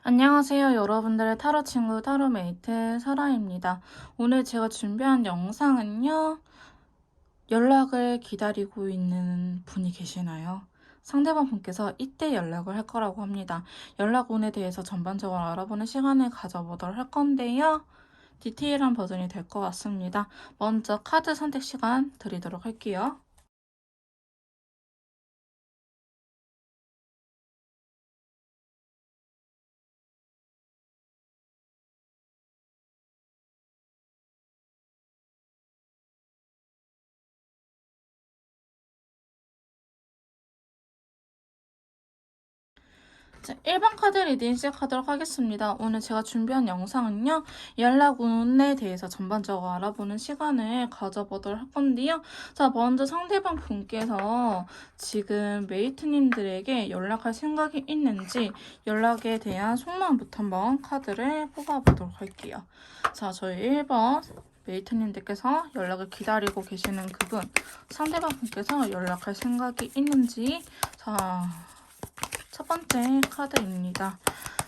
안녕하세요. 여러분들의 타로 친구 타로메이트 설아입니다. 오늘 제가 준비한 영상은요. 연락을 기다리고 있는 분이 계시나요? 상대방 분께서 이때 연락을 할 거라고 합니다. 연락운에 대해서 전반적으로 알아보는 시간을 가져보도록 할 건데요. 디테일한 버전이 될 것 같습니다. 먼저 카드 선택 시간 드리도록 할게요. 자, 1번 카드 리딩 시작하도록 하겠습니다. 오늘 제가 준비한 영상은요. 연락 운에 대해서 전반적으로 알아보는 시간을 가져보도록 할 건데요. 자, 먼저 상대방 분께서 지금 메이트님들에게 연락할 생각이 있는지 연락에 대한 속마음부터 한번 카드를 뽑아보도록 할게요. 자, 저희 1번 메이트님들께서 연락을 기다리고 계시는 그분, 상대방 분께서 연락할 생각이 있는지, 자, 첫 번째 카드입니다.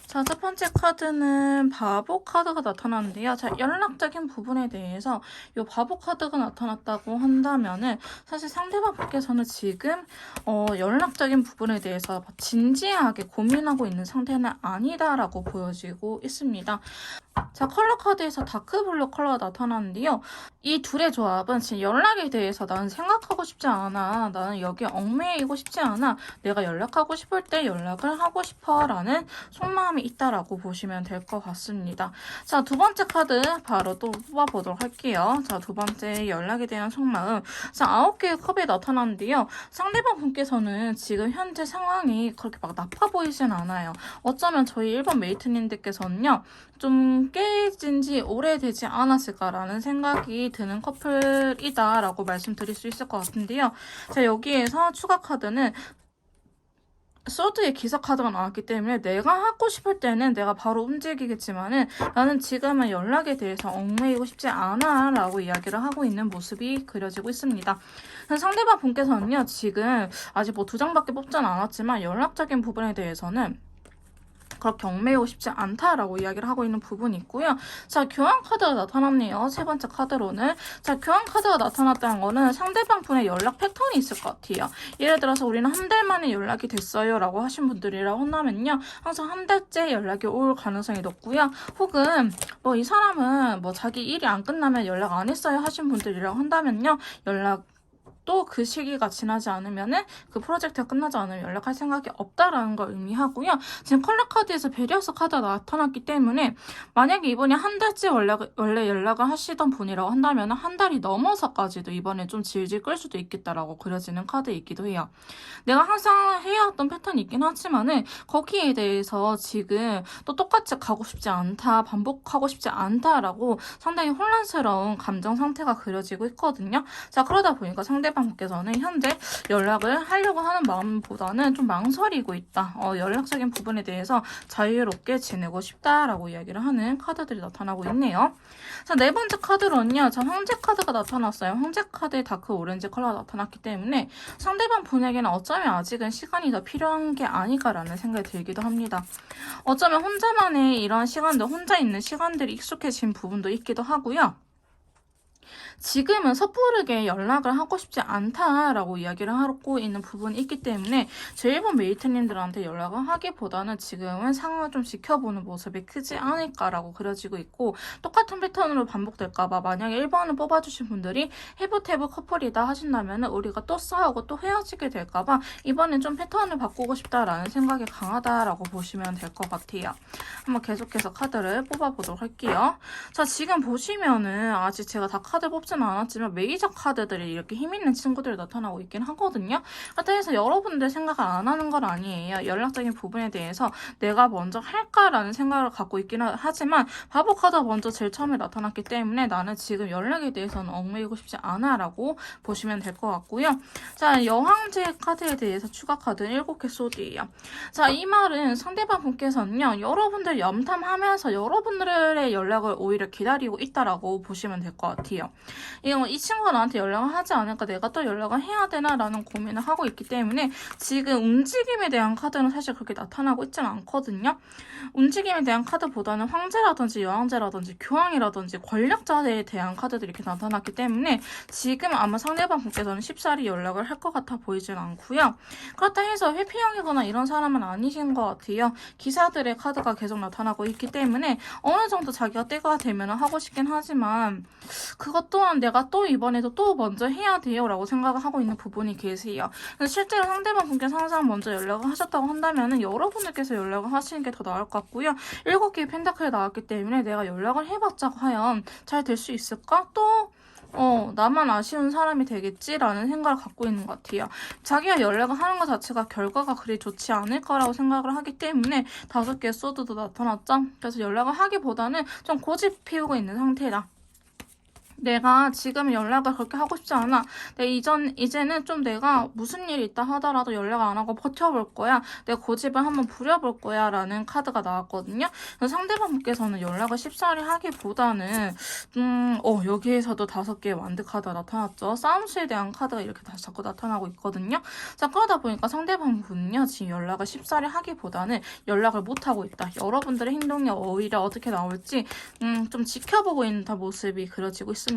자, 첫 번째 카드는 바보 카드가 나타나는데요. 자, 연락적인 부분에 대해서 이 바보 카드가 나타났다고 한다면은 사실 상대방 분께서는 지금 연락적인 부분에 대해서 진지하게 고민하고 있는 상태는 아니다라고 보여지고 있습니다. 자, 컬러 카드에서 다크블루 컬러가 나타나는데요. 이 둘의 조합은 지금 연락에 대해서 나는 생각하고 싶지 않아. 나는 여기에 얽매이고 싶지 않아. 내가 연락하고 싶을 때 연락을 하고 싶어. 라는 속마음이 있다라고 보시면 될 것 같습니다. 자, 두 번째 카드 바로 또 뽑아보도록 할게요. 자, 두 번째 연락에 대한 속마음. 자, 9개의 컵이 나타나는데요. 상대방 분께서는 지금 현재 상황이 그렇게 막 나빠 보이진 않아요. 어쩌면 저희 1번 메이트님들께서는요. 좀 깨진 지 오래되지 않았을까라는 생각이 드는 커플이다라고 말씀드릴 수 있을 것 같은데요. 자, 여기에서 추가 카드는 소드의 기사 카드가 나왔기 때문에 내가 하고 싶을 때는 내가 바로 움직이겠지만은 나는 지금은 연락에 대해서 얽매이고 싶지 않아 라고 이야기를 하고 있는 모습이 그려지고 있습니다. 상대방 분께서는요, 지금 아직 뭐 2장밖에 뽑지는 않았지만 연락적인 부분에 대해서는 그렇게 얽매이고 싶지 않다라고 이야기를 하고 있는 부분이 있고요. 자, 교환 카드가 나타났네요. 세 번째 카드로는. 자, 교환 카드가 나타났다는 거는 상대방 분의 연락 패턴이 있을 것 같아요. 예를 들어서 우리는 한 달 만에 연락이 됐어요 라고 하신 분들이라고 한다면요. 항상 한 달째 연락이 올 가능성이 높고요. 혹은 뭐 이 사람은 뭐 자기 일이 안 끝나면 연락 안 했어요 하신 분들이라고 한다면요. 또 그 시기가 지나지 않으면은 그 프로젝트가 끝나지 않으면 연락할 생각이 없다라는 걸 의미하고요. 지금 컬러 카드에서 베리어스 카드가 나타났기 때문에 만약에 이번에 한 달째 원래 연락을 하시던 분이라고 한다면 한 달이 넘어서까지도 이번에 좀 질질 끌 수도 있겠다라고 그려지는 카드이기도 해요. 내가 항상 해왔던 패턴이 있긴 하지만은 거기에 대해서 지금 또 똑같이 가고 싶지 않다, 반복하고 싶지 않다라고 상당히 혼란스러운 감정 상태가 그려지고 있거든요. 자, 그러다 보니까 상대방께서는 현재 연락을 하려고 하는 마음보다는 좀 망설이고 있다. 연락적인 부분에 대해서 자유롭게 지내고 싶다라고 이야기를 하는 카드들이 나타나고 있네요. 자, 네 번째 카드로는요. 자, 황제 카드가 나타났어요. 황제 카드에 다크 오렌지 컬러가 나타났기 때문에 상대방 분에게는 어쩌면 아직은 시간이 더 필요한 게 아닐까라는 생각이 들기도 합니다. 어쩌면 혼자만의 이런 시간들, 혼자 있는 시간들이 익숙해진 부분도 있기도 하고요. 지금은 섣부르게 연락을 하고 싶지 않다라고 이야기를 하고 있는 부분이 있기 때문에 제 일본 메이트님들한테 연락을 하기보다는 지금은 상황을 좀 지켜보는 모습이 크지 않을까라고 그려지고 있고, 똑같은 패턴으로 반복될까봐 만약에 1번을 뽑아주신 분들이 해브테브 커플이다 하신다면 우리가 또 싸우고 또 헤어지게 될까봐 이번엔 좀 패턴을 바꾸고 싶다라는 생각이 강하다라고 보시면 될 것 같아요. 한번 계속해서 카드를 뽑아보도록 할게요. 자, 지금 보시면은 아직 제가 다 카드 뽑지는 않았지만 메이저 카드들이 이렇게 힘있는 친구들이 나타나고 있긴 하거든요. 그렇다고 해서 여러분들 생각을 안 하는 건 아니에요. 연락적인 부분에 대해서 내가 먼저 할까라는 생각을 갖고 있긴 하지만 바보 카드가 먼저 제일 처음에 나타났기 때문에 나는 지금 연락에 대해서는 얽매이고 싶지 않아 라고 보시면 될 것 같고요. 자, 여왕제 카드에 대해서 추가 카드는 7개 소드예요. 자, 이 말은 상대방 분께서는요. 여러분들 염탐하면서 여러분들의 연락을 오히려 기다리고 있다라고 보시면 될 것 같아요. 이 친구가 나한테 연락을 하지 않을까, 내가 또 연락을 해야 되나라는 고민을 하고 있기 때문에 지금 움직임에 대한 카드는 사실 그렇게 나타나고 있지는 않거든요. 움직임에 대한 카드보다는 황제라든지 여왕제라든지 교황이라든지 권력자에 대한 카드들이 이렇게 나타났기 때문에 지금 아마 상대방 분께서는 쉽사리 연락을 할 것 같아 보이진 않고요. 그렇다 해서 회피형이거나 이런 사람은 아니신 것 같아요. 기사들의 카드가 계속 나타나고 있기 때문에 어느 정도 자기가 때가 되면 하고 싶긴 하지만 그것 또한 내가 또 이번에도 또 먼저 해야 돼요 라고 생각을 하고 있는 부분이 계세요. 실제로 상대방 분께서 항상 먼저 연락을 하셨다고 한다면 여러분들께서 연락을 하시는 게 더 나을 것 같고요. 7개의 펜타클이 나왔기 때문에 내가 연락을 해봤자 과연 잘 될 수 있을까? 또 나만 아쉬운 사람이 되겠지라는 생각을 갖고 있는 것 같아요. 자기가 연락을 하는 것 자체가 결과가 그리 좋지 않을 거라고 생각을 하기 때문에 5개의 소드도 나타났죠. 그래서 연락을 하기보다는 좀 고집 피우고 있는 상태다. 내가 지금 연락을 그렇게 하고 싶지 않아. 이제는 좀 내가 무슨 일이 있다 하더라도 연락 안 하고 버텨볼 거야. 내가 고집을 한번 부려볼 거야. 라는 카드가 나왔거든요. 그래서 상대방분께서는 연락을 쉽사리 하기보다는, 여기에서도 5개의 완드 카드가 나타났죠. 싸움수에 대한 카드가 이렇게 다시 자꾸 나타나고 있거든요. 자, 그러다 보니까 상대방분은요, 지금 연락을 쉽사리 하기보다는 연락을 못하고 있다. 여러분들의 행동이 오히려 어떻게 나올지, 좀 지켜보고 있는 모습이 그려지고 있습니다.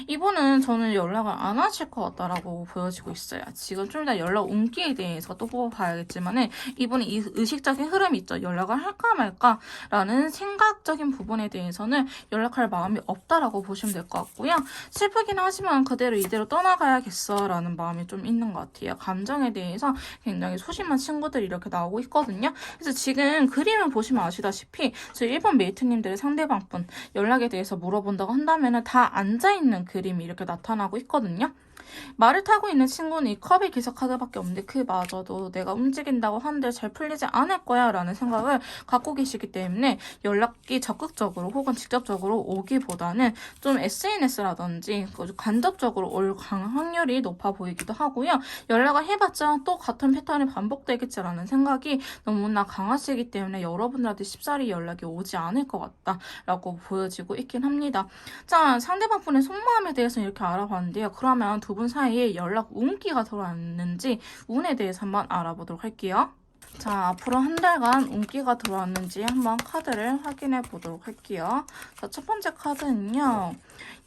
이분은 저는 연락을 안 하실 것 같다라고 보여지고 있어요. 지금 좀 이따 연락 온기에 대해서 또 뽑아봐야겠지만은 이분이 이 의식적인 흐름이 있죠. 연락을 할까 말까라는 생각적인 부분에 대해서는 연락할 마음이 없다라고 보시면 될 것 같고요. 슬프긴 하지만 그대로 이대로 떠나가야겠어라는 마음이 좀 있는 것 같아요. 감정에 대해서 굉장히 소심한 친구들이 이렇게 나오고 있거든요. 그래서 지금 그림을 보시면 아시다시피 저희 1번 메이트님들의 상대방분 연락에 대해서 물어본다고 한다면 다 앉아있는 그림이 이렇게 나타나고 있거든요. 말을 타고 있는 친구는 이 컵의 기사 카드밖에 없는데 그마저도 내가 움직인다고 하는데 잘 풀리지 않을 거야 라는 생각을 갖고 계시기 때문에 연락이 적극적으로 혹은 직접적으로 오기보다는 좀 SNS라든지 간접적으로 올 확률이 높아 보이기도 하고요. 연락을 해봤자 또 같은 패턴이 반복되겠지라는 생각이 너무나 강하시기 때문에 여러분들한테 쉽사리 연락이 오지 않을 것 같다라고 보여지고 있긴 합니다. 자, 상대방 분의 속마음에 대해서 이렇게 알아봤는데요. 그러면 두 분 사이에 연락 운기가 들어왔는지 운에 대해서 한번 알아보도록 할게요. 자, 앞으로 한 달간 운기가 들어왔는지 한번 카드를 확인해 보도록 할게요. 자, 첫 번째 카드는요.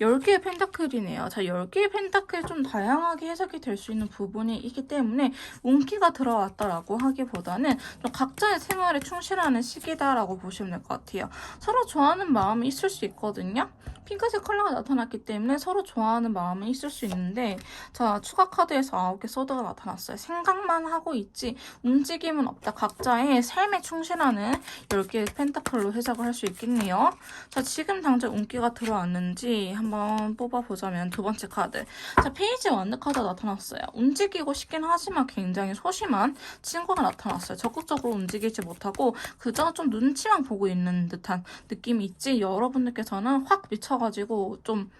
10개의 펜타클이네요. 자, 10개의 펜타클이 좀 다양하게 해석이 될 수 있는 부분이 있기 때문에 운기가 들어왔다라고 하기보다는 좀 각자의 생활에 충실하는 시기다라고 보시면 될 것 같아요. 서로 좋아하는 마음이 있을 수 있거든요. 핑크색 컬러가 나타났기 때문에 서로 좋아하는 마음은 있을 수 있는데 자, 추가 카드에서 9개 소드가 나타났어요. 생각만 하고 있지 움직임은 없다. 각자의 삶에 충실하는 10개의 펜타클로 해석을 할 수 있겠네요. 자, 지금 당장 운기가 들어왔는지 한번 뽑아보자면 두 번째 카드. 자, 페이지 완드 카드가 나타났어요. 움직이고 싶긴 하지만 굉장히 소심한 친구가 나타났어요. 적극적으로 움직이지 못하고 그저 좀 눈치만 보고 있는 듯한 느낌이 있지 여러분들께서는 확 미쳐가지고 좀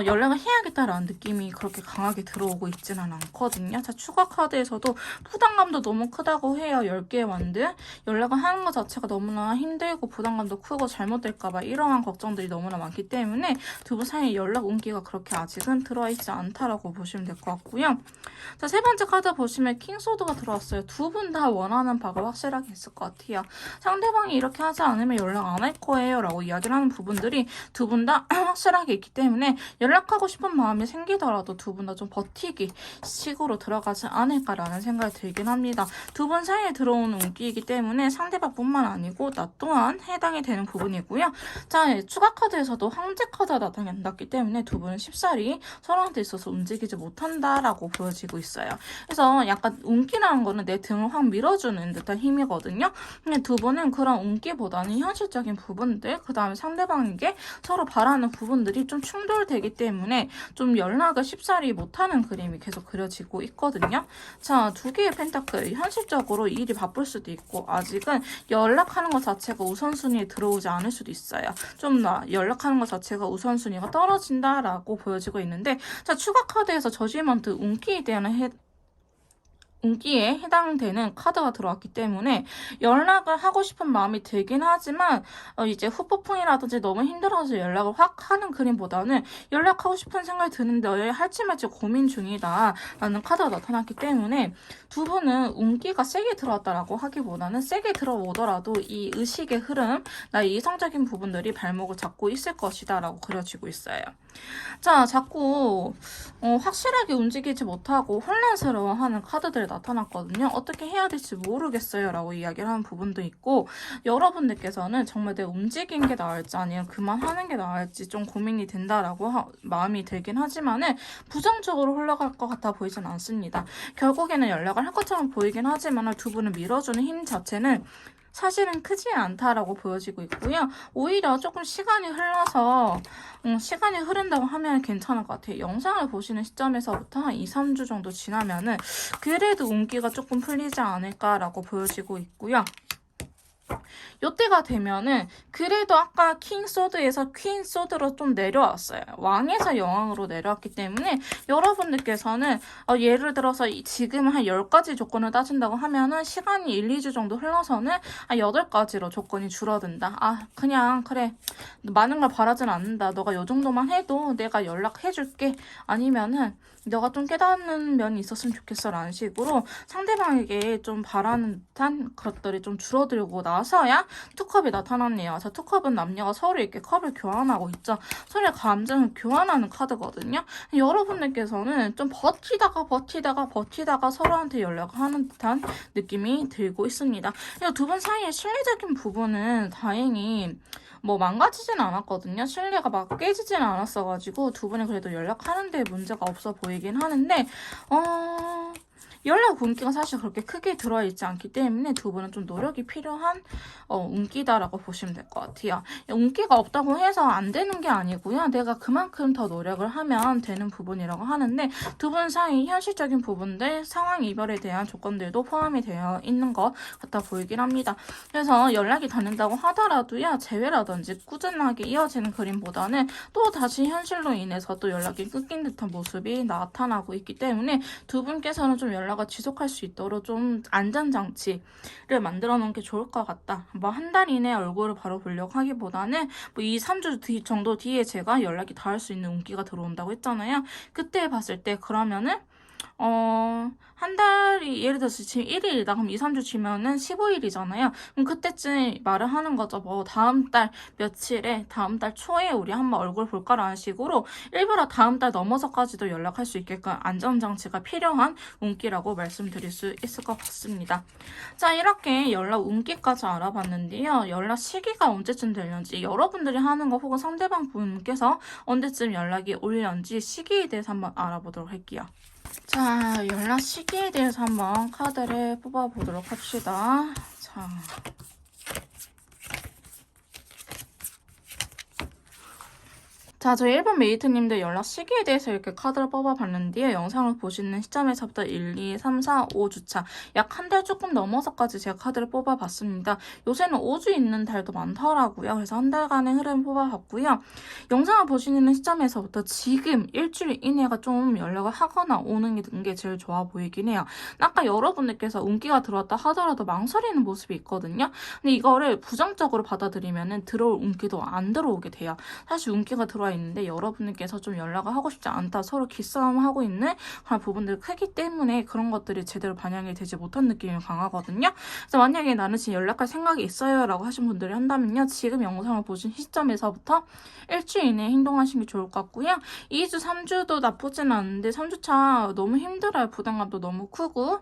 연락을 해야겠다라는 느낌이 그렇게 강하게 들어오고 있지는 않거든요. 자, 추가 카드에서도 부담감도 너무 크다고 해요. 10개의 완드. 연락을 하는 것 자체가 너무나 힘들고 부담감도 크고 잘못될까봐 이러한 걱정들이 너무나 많기 때문에 두 분 사이에 연락 온기가 그렇게 아직은 들어와 있지 않다라고 보시면 될 것 같고요. 자, 세 번째 카드 보시면 킹소드가 들어왔어요. 두 분 다 원하는 바가 확실하게 있을 것 같아요. 상대방이 이렇게 하지 않으면 연락 안 할 거예요 라고 이야기를 하는 부분들이 두 분 다 확실하게 있기 때문에 연락하고 싶은 마음이 생기더라도 두 분 다 좀 버티기 식으로 들어가지 않을까라는 생각이 들긴 합니다. 두 분 사이에 들어오는 운기이기 때문에 상대방뿐만 아니고 나 또한 해당이 되는 부분이고요. 자, 추가 카드에서도 황제 카드가 나타났기 때문에 두 분은 쉽사리 서로한테 있어서 움직이지 못한다라고 보여지고 있어요. 그래서 약간 운기라는 거는 내 등을 확 밀어주는 듯한 힘이거든요. 근데 두 분은 그런 운기보다는 현실적인 부분들, 그 다음에 상대방에게 서로 바라는 부분들이 좀 충돌되기 때문에 좀 연락을 쉽사리 못하는 그림이 계속 그려지고 있거든요. 자, 2개의 펜타클. 현실적으로 일이 바쁠 수도 있고 아직은 연락하는 것 자체가 우선순위에 들어오지 않을 수도 있어요. 좀 연락하는 것 자체가 우선순위가 떨어진다라고 보여지고 있는데 자, 추가 카드에서 저지먼트 운기에 대한 운기에 해당되는 카드가 들어왔기 때문에 연락을 하고 싶은 마음이 들긴 하지만 이제 후폭풍이라든지 너무 힘들어서 연락을 확 하는 그림보다는 연락하고 싶은 생각이 드는데 할지 말지 고민 중이다 라는 카드가 나타났기 때문에 두 분은 운기가 세게 들어왔다라고 하기보다는 세게 들어오더라도 이 의식의 흐름, 나의 이성적인 부분들이 발목을 잡고 있을 것이다 라고 그려지고 있어요. 자, 자꾸 확실하게 움직이지 못하고 혼란스러워하는 카드들이 나타났거든요. 어떻게 해야 될지 모르겠어요 라고 이야기를 하는 부분도 있고, 여러분들께서는 정말 내 움직이는 게 나을지 아니면 그만하는 게 나을지 좀 고민이 된다라고 마음이 들긴 하지만은 부정적으로 흘러갈 것 같아 보이진 않습니다. 결국에는 연락을 할 것처럼 보이긴 하지만 두 분을 밀어주는 힘 자체는 사실은 크지 않다라고 보여지고 있고요. 오히려 조금 시간이 흘러서 시간이 흐른다고 하면 괜찮을 것 같아요. 영상을 보시는 시점에서부터 한 2, 3주 정도 지나면은 그래도 운기가 조금 풀리지 않을까라고 보여지고 있고요. 요때가 되면은 그래도 아까 킹 소드에서 퀸 소드로 좀 내려왔어요. 왕에서 여왕으로 내려왔기 때문에 여러분들께서는 예를 들어서 지금 한 10가지 조건을 따진다고 하면은 시간이 1, 2주 정도 흘러서는 한 8가지로 조건이 줄어든다. 그냥 그래. 많은 걸 바라진 않는다. 너가 요 정도만 해도 내가 연락해줄게. 아니면은 너가 좀 깨닫는 면이 있었으면 좋겠어 라는 식으로 상대방에게 좀 바라는 듯한 것들이 좀 줄어들고 나서야 투컵이 나타났네요. 자, 투컵은 남녀가 서로 이렇게 컵을 교환하고 있죠. 서로의 감정을 교환하는 카드거든요. 여러분들께서는 좀 버티다가 서로한테 연락을 하는 듯한 느낌이 들고 있습니다. 두 분 사이의 실리적인 부분은 다행히 망가지진 않았거든요. 신뢰가 막 깨지진 않았어가지고 두 분이 그래도 연락하는 데 문제가 없어 보이긴 하는데 연락 운기가 사실 그렇게 크게 들어와 있지 않기 때문에 두 분은 좀 노력이 필요한 운기다라고 보시면 될 것 같아요. 운기가 없다고 해서 안 되는 게 아니고요. 내가 그만큼 더 노력을 하면 되는 부분이라고 하는데 두 분 사이 현실적인 부분들, 상황 이별에 대한 조건들도 포함이 되어 있는 것 같아 보이긴 합니다. 그래서 연락이 닿는다고 하더라도요. 재회라든지 꾸준하게 이어지는 그림보다는 또 다시 현실로 인해서 또 연락이 끊긴 듯한 모습이 나타나고 있기 때문에 두 분께서는 좀 연락을 지속할 수 있도록 좀 안전장치를 만들어 놓은 게 좋을 것 같다. 한 달 이내 얼굴을 바로 보려고 하기보다는 2, 3주 정도 뒤에 제가 연락이 닿을 수 있는 운기가 들어온다고 했잖아요. 그때 봤을 때 그러면은 한 달이 예를 들어서 지금 1일이다. 그럼 2, 3주 지면은 15일이잖아요. 그럼 그때쯤 말을 하는 거죠. 다음 달 며칠에, 다음 달 초에 우리 한번 얼굴 볼까라는 식으로 일부러 다음 달 넘어서까지도 연락할 수 있게끔 안전장치가 필요한 운기라고 말씀드릴 수 있을 것 같습니다. 자, 이렇게 연락 운기까지 알아봤는데요. 연락 시기가 언제쯤 되는지, 여러분들이 하는 거 혹은 상대방 분께서 언제쯤 연락이 올는지 시기에 대해서 한번 알아보도록 할게요. 자, 연락 시기에 대해서 한번 카드를 뽑아보도록 합시다. 자, 저희 1번 메이트님들 연락 시기에 대해서 이렇게 카드를 뽑아봤는데요. 영상을 보시는 시점에서부터 1, 2, 3, 4, 5주차 약 한 달 조금 넘어서까지 제가 카드를 뽑아봤습니다. 요새는 5주 있는 달도 많더라고요. 그래서 한 달간의 흐름 뽑아봤고요. 영상을 보시는 시점에서부터 지금 일주일 이내가 좀 연락을 하거나 오는 게 제일 좋아 보이긴 해요. 아까 여러분들께서 운기가 들어왔다 하더라도 망설이는 모습이 있거든요. 근데 이거를 부정적으로 받아들이면 들어올 운기도 안 들어오게 돼요. 사실 운기가 들어와 있는데 여러분들께서 좀 연락을 하고 싶지 않다, 서로 기싸움하고 있는 그런 부분들이 크기 때문에 그런 것들이 제대로 반영이 되지 못한 느낌이 강하거든요. 그래서 만약에 나는 지금 연락할 생각이 있어요 라고 하신 분들이 한다면요, 지금 영상을 보신 시점에서부터 일주일 이내에 행동하시는 게 좋을 것 같고요. 2주, 3주도 나쁘진 않은데 3주차 너무 힘들어요. 부담감도 너무 크고.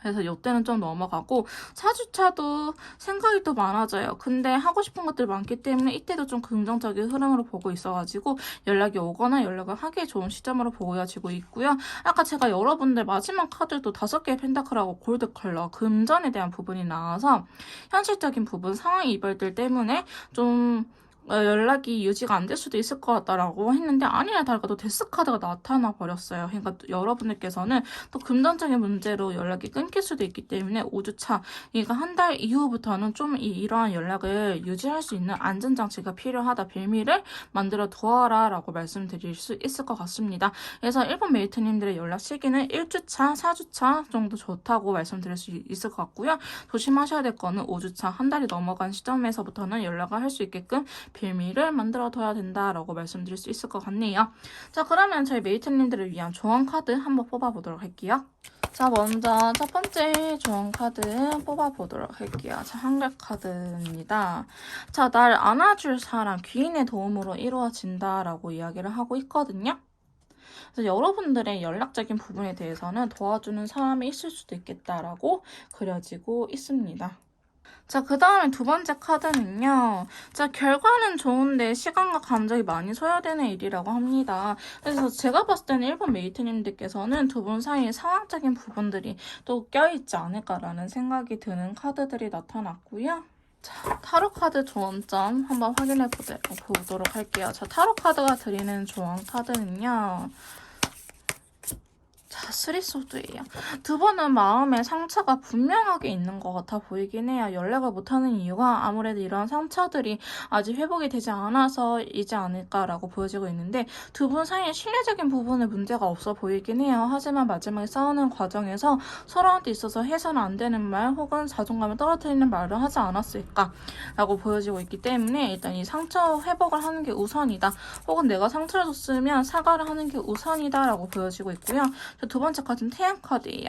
그래서 이때는 좀 넘어가고 4주차도 생각이 또 많아져요. 근데 하고 싶은 것들이 많기 때문에 이때도 좀 긍정적인 흐름으로 보고 있어가지고 연락이 오거나 연락을 하기 좋은 시점으로 보여지고 있고요. 아까 제가 여러분들 마지막 카드도 5개의 펜타클하고 골드 컬러, 금전에 대한 부분이 나와서 현실적인 부분, 상황 이별들 때문에 좀 연락이 유지가 안 될 수도 있을 것 같다라고 했는데 아니나 다를까 또 데스카드가 나타나 버렸어요. 그러니까 여러분들께서는 또 금전적인 문제로 연락이 끊길 수도 있기 때문에 5주차, 그러니까 한 달 이후부터는 좀 이러한 연락을 유지할 수 있는 안전장치가 필요하다. 빌미를 만들어 두어라 라고 말씀드릴 수 있을 것 같습니다. 그래서 일본 메이트님들의 연락 시기는 1주차, 4주차 정도 좋다고 말씀드릴 수 있을 것 같고요. 조심하셔야 될 거는 5주차, 한 달이 넘어간 시점에서부터는 연락을 할 수 있게끔 빌미를 만들어 둬야 된다라고 말씀드릴 수 있을 것 같네요. 자, 그러면 저희 메이트님들을 위한 조언 카드 한번 뽑아보도록 할게요. 자, 먼저 첫 번째 조언 카드 뽑아보도록 할게요. 자, 한글 카드입니다. 자, 날 안아줄 사람, 귀인의 도움으로 이루어진다라고 이야기를 하고 있거든요. 그래서 여러분들의 연락적인 부분에 대해서는 도와주는 사람이 있을 수도 있겠다라고 그려지고 있습니다. 자, 그 다음에 두 번째 카드는요. 자, 결과는 좋은데 시간과 감정이 많이 소요되는 일이라고 합니다. 그래서 제가 봤을 때는 일본 메이트님들께서는 두 분 사이에 상황적인 부분들이 또 껴있지 않을까라는 생각이 드는 카드들이 나타났고요. 자, 타로 카드 조언점 한번 확인해 보도록 할게요. 자, 타로 카드가 드리는 조언 카드는요. 자, 스리소드예요. 두 분은 마음에 상처가 분명하게 있는 것 같아 보이긴 해요. 연락을 못하는 이유가 아무래도 이런 상처들이 아직 회복이 되지 않아서이지 않을까라고 보여지고 있는데 두 분 사이에 신뢰적인 부분에 문제가 없어 보이긴 해요. 하지만 마지막에 싸우는 과정에서 서로한테 있어서 해서는 안 되는 말 혹은 자존감을 떨어뜨리는 말을 하지 않았을까라고 보여지고 있기 때문에 일단 이 상처 회복을 하는 게 우선이다. 혹은 내가 상처를 줬으면 사과를 하는 게 우선이다라고 보여지고 있고요. 두 번째 카드는 태양 카드예요.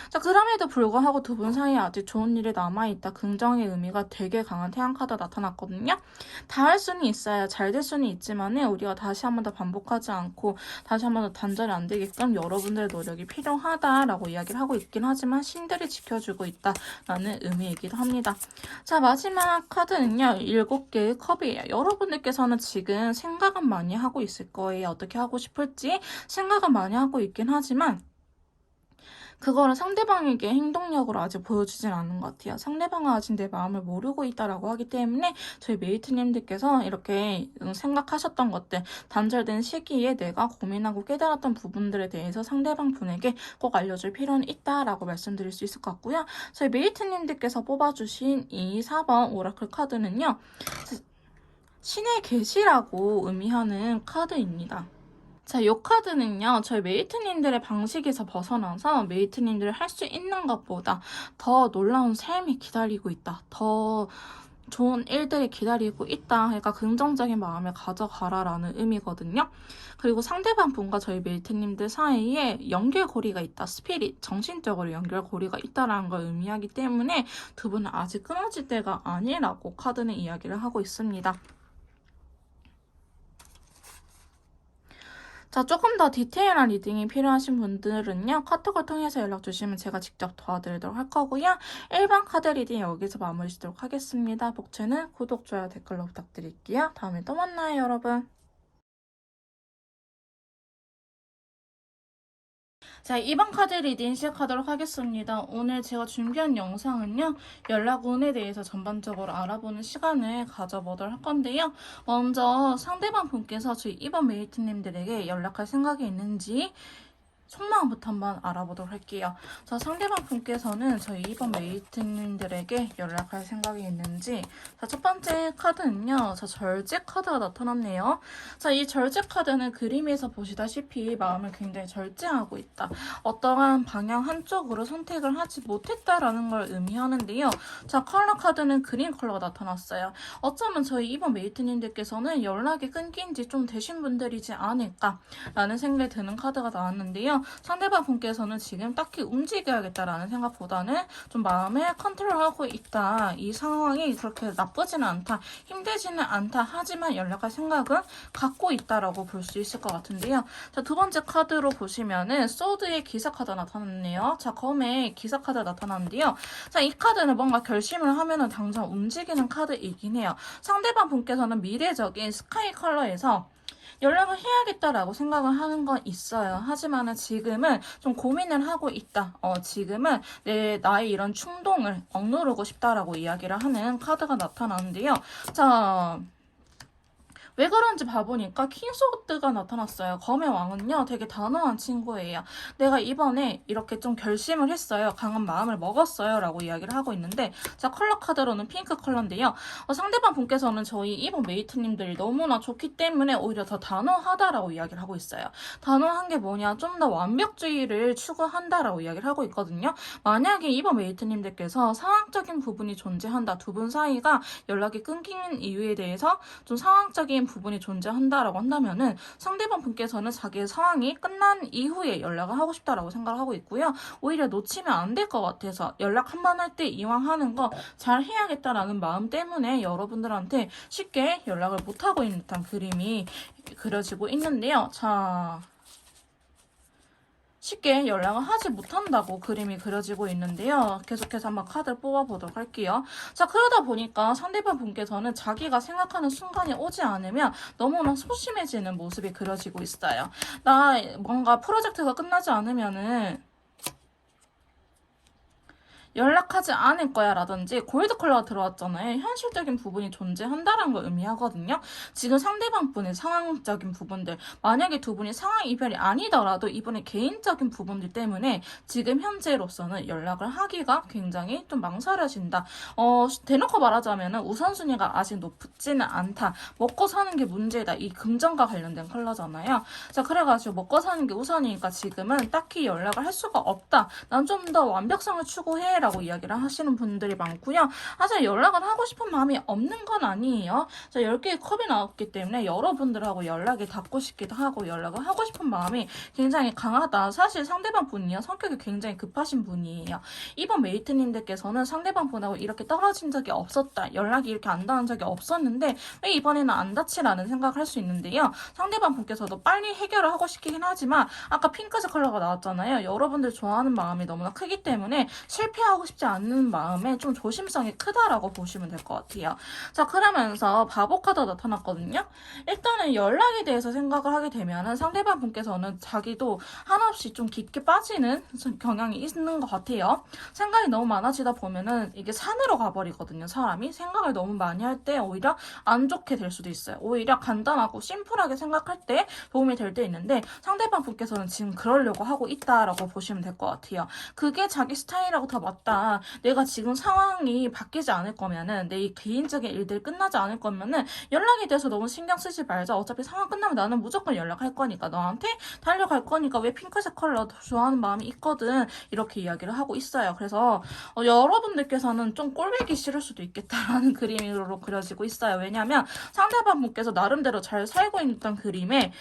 자, 그럼에도 불구하고 두 분 사이에 아직 좋은 일이 남아있다. 긍정의 의미가 되게 강한 태양 카드가 나타났거든요. 다 할 수는 있어요. 잘 될 수는 있지만 우리가 다시 한 번 더 반복하지 않고 다시 한 번 더 단절이 안 되게끔 여러분들의 노력이 필요하다라고 이야기를 하고 있긴 하지만 신들이 지켜주고 있다라는 의미이기도 합니다. 자, 마지막 카드는요. 7개의 컵이에요. 여러분들께서는 지금 생각은 많이 하고 있을 거예요. 어떻게 하고 싶을지 생각은 많이 하고 있긴 하지만 그거를 상대방에게 행동력으로 아직 보여주진 않는 것 같아요. 상대방은 아직 내 마음을 모르고 있다라고 하기 때문에 저희 메이트님들께서 이렇게 생각하셨던 것들, 단절된 시기에 내가 고민하고 깨달았던 부분들에 대해서 상대방 분에게 꼭 알려줄 필요는 있다라고 말씀드릴 수 있을 것 같고요. 저희 메이트님들께서 뽑아주신 이 4번 오라클 카드는요. 신의 계시라고 의미하는 카드입니다. 자, 이 카드는요, 저희 메이트님들의 방식에서 벗어나서 메이트님들이 할 수 있는 것보다 더 놀라운 삶이 기다리고 있다. 더 좋은 일들이 기다리고 있다. 그러니까 긍정적인 마음을 가져가라라는 의미거든요. 그리고 상대방 분과 저희 메이트님들 사이에 연결고리가 있다. 스피릿, 정신적으로 연결고리가 있다라는 걸 의미하기 때문에 두 분은 아직 끊어질 때가 아니라고 카드는 이야기를 하고 있습니다. 자, 조금 더 디테일한 리딩이 필요하신 분들은요. 카톡을 통해서 연락 주시면 제가 직접 도와드리도록 할 거고요. 일반 카드 리딩 여기서 마무리 짓도록 하겠습니다. 복채는 구독, 좋아요, 댓글로 부탁드릴게요. 다음에 또 만나요, 여러분. 자, 이번 카드 리딩 시작하도록 하겠습니다. 오늘 제가 준비한 영상은요. 연락운에 대해서 전반적으로 알아보는 시간을 가져보도록 할 건데요. 먼저 상대방 분께서 저희 이번 메이트님들에게 연락할 생각이 있는지 속마음부터 한번 알아보도록 할게요. 자, 상대방 분께서는 저희 이번 메이트님들에게 연락할 생각이 있는지. 자, 첫 번째 카드는요. 자, 절제 카드가 나타났네요. 자, 이 절제 카드는 그림에서 보시다시피 마음을 굉장히 절제하고 있다. 어떠한 방향 한쪽으로 선택을 하지 못했다라는 걸 의미하는데요. 자, 컬러 카드는 그린 컬러가 나타났어요. 어쩌면 저희 이번 메이트님들께서는 연락이 끊긴 지 좀 되신 분들이지 않을까라는 생각이 드는 카드가 나왔는데요. 상대방 분께서는 지금 딱히 움직여야겠다라는 생각보다는 좀 마음을 컨트롤하고 있다. 이 상황이 그렇게 나쁘지는 않다. 힘들지는 않다. 하지만 연락할 생각은 갖고 있다라고 볼 수 있을 것 같은데요. 자, 두 번째 카드로 보시면은 소드의 기사 카드 나타났네요. 자, 검의 기사 카드 나타났는데요. 자, 이 카드는 뭔가 결심을 하면은 당장 움직이는 카드이긴 해요. 상대방 분께서는 미래적인 스카이 컬러에서 연락을 해야겠다라고 생각을 하는 건 있어요. 하지만은 지금은 좀 고민을 하고 있다. 지금은 나의 이런 충동을 억누르고 싶다라고 이야기를 하는 카드가 나타나는데요. 자, 왜 그런지 봐보니까 킹소드가 나타났어요. 검의 왕은요, 되게 단호한 친구예요. 내가 이번에 이렇게 좀 결심을 했어요. 강한 마음을 먹었어요. 라고 이야기를 하고 있는데, 자, 컬러 카드로는 핑크 컬러인데요. 상대방 분께서는 저희 이번 메이트님들이 너무나 좋기 때문에 오히려 더 단호하다라고 이야기를 하고 있어요. 단호한 게 뭐냐, 좀 더 완벽주의를 추구한다라고 이야기를 하고 있거든요. 만약에 이번 메이트님들께서 상황적인 부분이 존재한다, 두 분 사이가 연락이 끊기는 이유에 대해서 좀 상황적인 부분이 존재한다라고 한다면은 상대방 분께서는 자기의 상황이 끝난 이후에 연락을 하고 싶다라고 생각을 하고 있고요. 오히려 놓치면 안 될 것 같아서 연락 한 번 할 때 이왕 하는 거 잘 해야겠다라는 마음 때문에 여러분들한테 쉽게 연락을 못 하고 있는 듯한 그림이 그려지고 있는데요. 자, 쉽게 연락을 하지 못한다고 그림이 그려지고 있는데요. 계속해서 한번 카드를 뽑아보도록 할게요. 자, 그러다 보니까 상대방 분께서는 자기가 생각하는 순간이 오지 않으면 너무나 소심해지는 모습이 그려지고 있어요. 나 뭔가 프로젝트가 끝나지 않으면은 연락하지 않을 거야 라든지 골드 컬러가 들어왔잖아요. 현실적인 부분이 존재한다는 걸 의미하거든요. 지금 상대방 분의 상황적인 부분들, 만약에 두 분이 상황 이별이 아니더라도 이분의 개인적인 부분들 때문에 지금 현재로서는 연락을 하기가 굉장히 좀 망설여진다. 대놓고 말하자면 우선순위가 아직 높지는 않다. 먹고 사는 게 문제다. 이 금전과 관련된 컬러잖아요. 자, 그래가지고 먹고 사는 게 우선이니까 지금은 딱히 연락을 할 수가 없다. 난 좀 더 완벽성을 추구해 라고 이야기를 하시는 분들이 많고요. 하지만 연락은 하고 싶은 마음이 없는 건 아니에요. 자, 10개의 컵이 나왔기 때문에 여러분들하고 연락이 닿고 싶기도 하고 연락을 하고 싶은 마음이 굉장히 강하다. 사실 상대방 분이요. 성격이 굉장히 급하신 분이에요. 이번 메이트님들께서는 상대방 분하고 이렇게 떨어진 적이 없었다. 연락이 이렇게 안 닿은 적이 없었는데 왜 이번에는 안 닿지라는 생각을 할 수 있는데요. 상대방 분께서도 빨리 해결을 하고 싶긴 하지만 아까 핑크색 컬러가 나왔잖아요. 여러분들 좋아하는 마음이 너무나 크기 때문에 실패하고 싶지 않는 마음에 좀 조심성이 크다라고 보시면 될 것 같아요. 자, 그러면서 바보 카드가 나타났거든요. 일단은 연락에 대해서 생각을 하게 되면은 상대방 분께서는 자기도 한없이 좀 깊게 빠지는 경향이 있는 것 같아요. 생각이 너무 많아지다 보면은 이게 산으로 가버리거든요. 사람이 생각을 너무 많이 할 때 오히려 안 좋게 될 수도 있어요. 오히려 간단하고 심플하게 생각할 때 도움이 될 때 있는데 상대방 분께서는 지금 그러려고 하고 있다라고 보시면 될 것 같아요. 그게 자기 스타일하고 다 맞다. 내가 지금 상황이 바뀌지 않을 거면은 내 개인적인 일들이 끝나지 않을 거면은 연락에 대해서 너무 신경 쓰지 말자. 어차피 상황 끝나면 나는 무조건 연락할 거니까 너한테 달려갈 거니까 왜 핑크색 컬러 좋아하는 마음이 있거든. 이렇게 이야기를 하고 있어요. 그래서 여러분들께서는 좀 꼴보기 싫을 수도 있겠다라는 그림으로 그려지고 있어요. 왜냐하면 상대방 분께서 나름대로 잘 살고 있던 그림에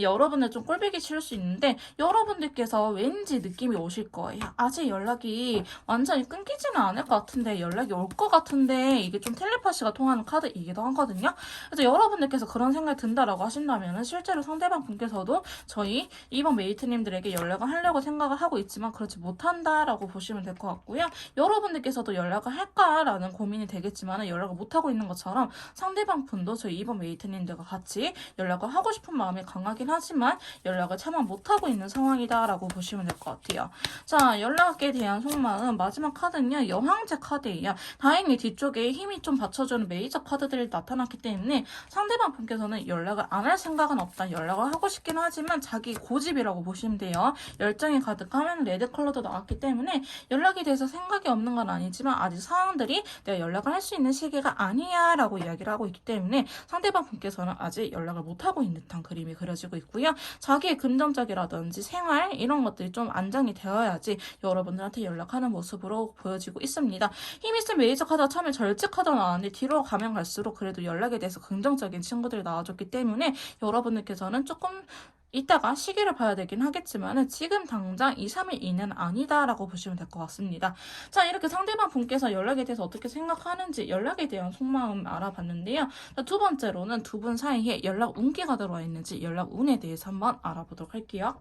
여러분을 좀 꼴보기 싫을 수 있는데 여러분들께서 왠지 느낌이 오실 거예요. 아직 연락이 완전히 끊기지는 않을 것 같은데 연락이 올 것 같은데 이게 좀 텔레파시가 통하는 카드이기도 하거든요. 그래서 여러분들께서 그런 생각이 든다라고 하신다면 실제로 상대방 분께서도 저희 이번 메이트님들에게 연락을 하려고 생각을 하고 있지만 그렇지 못한다라고 보시면 될 것 같고요. 여러분들께서도 연락을 할까라는 고민이 되겠지만 연락을 못하고 있는 것처럼 상대방 분도 저희 이번 메이트님들과 같이 연락을 하고 싶은 마음이 강하긴 하지만 연락을 차마 못하고 있는 상황이다라고 보시면 될 것 같아요. 자, 연락에 대한 속마음 마지막 카드는요. 여왕제 카드예요. 다행히 뒤쪽에 힘이 좀 받쳐주는 메이저 카드들이 나타났기 때문에 상대방 분께서는 연락을 안 할 생각은 없다. 연락을 하고 싶긴 하지만 자기 고집이라고 보시면 돼요. 열정이 가득하면 레드 컬러도 나왔기 때문에 연락에 대해서 생각이 없는 건 아니지만 아직 상황들이 내가 연락을 할 수 있는 시기가 아니야 라고 이야기를 하고 있기 때문에 상대방 분께서는 아직 연락을 못하고 있는 듯한 그림이 그려지고 있고요. 자기의 금전적이라든지 생활 이런 것들이 좀 안정이 되어야지 여러분들한테 연락하는 모습으로 보여지고 있습니다. 힘이 센 메이저 카드가 처음에 절제 카드가 나왔는데 뒤로 가면 갈수록 그래도 연락에 대해서 긍정적인 친구들이 나와줬기 때문에 여러분들께서는 조금 이따가 시기를 봐야 되긴 하겠지만 지금 당장 2, 3일 이내는 아니다라고 보시면 될 것 같습니다. 자, 이렇게 상대방 분께서 연락에 대해서 어떻게 생각하는지 연락에 대한 속마음 알아봤는데요. 자, 두 번째로는 두 분 사이에 연락 운기가 들어와 있는지 연락 운에 대해서 한번 알아보도록 할게요.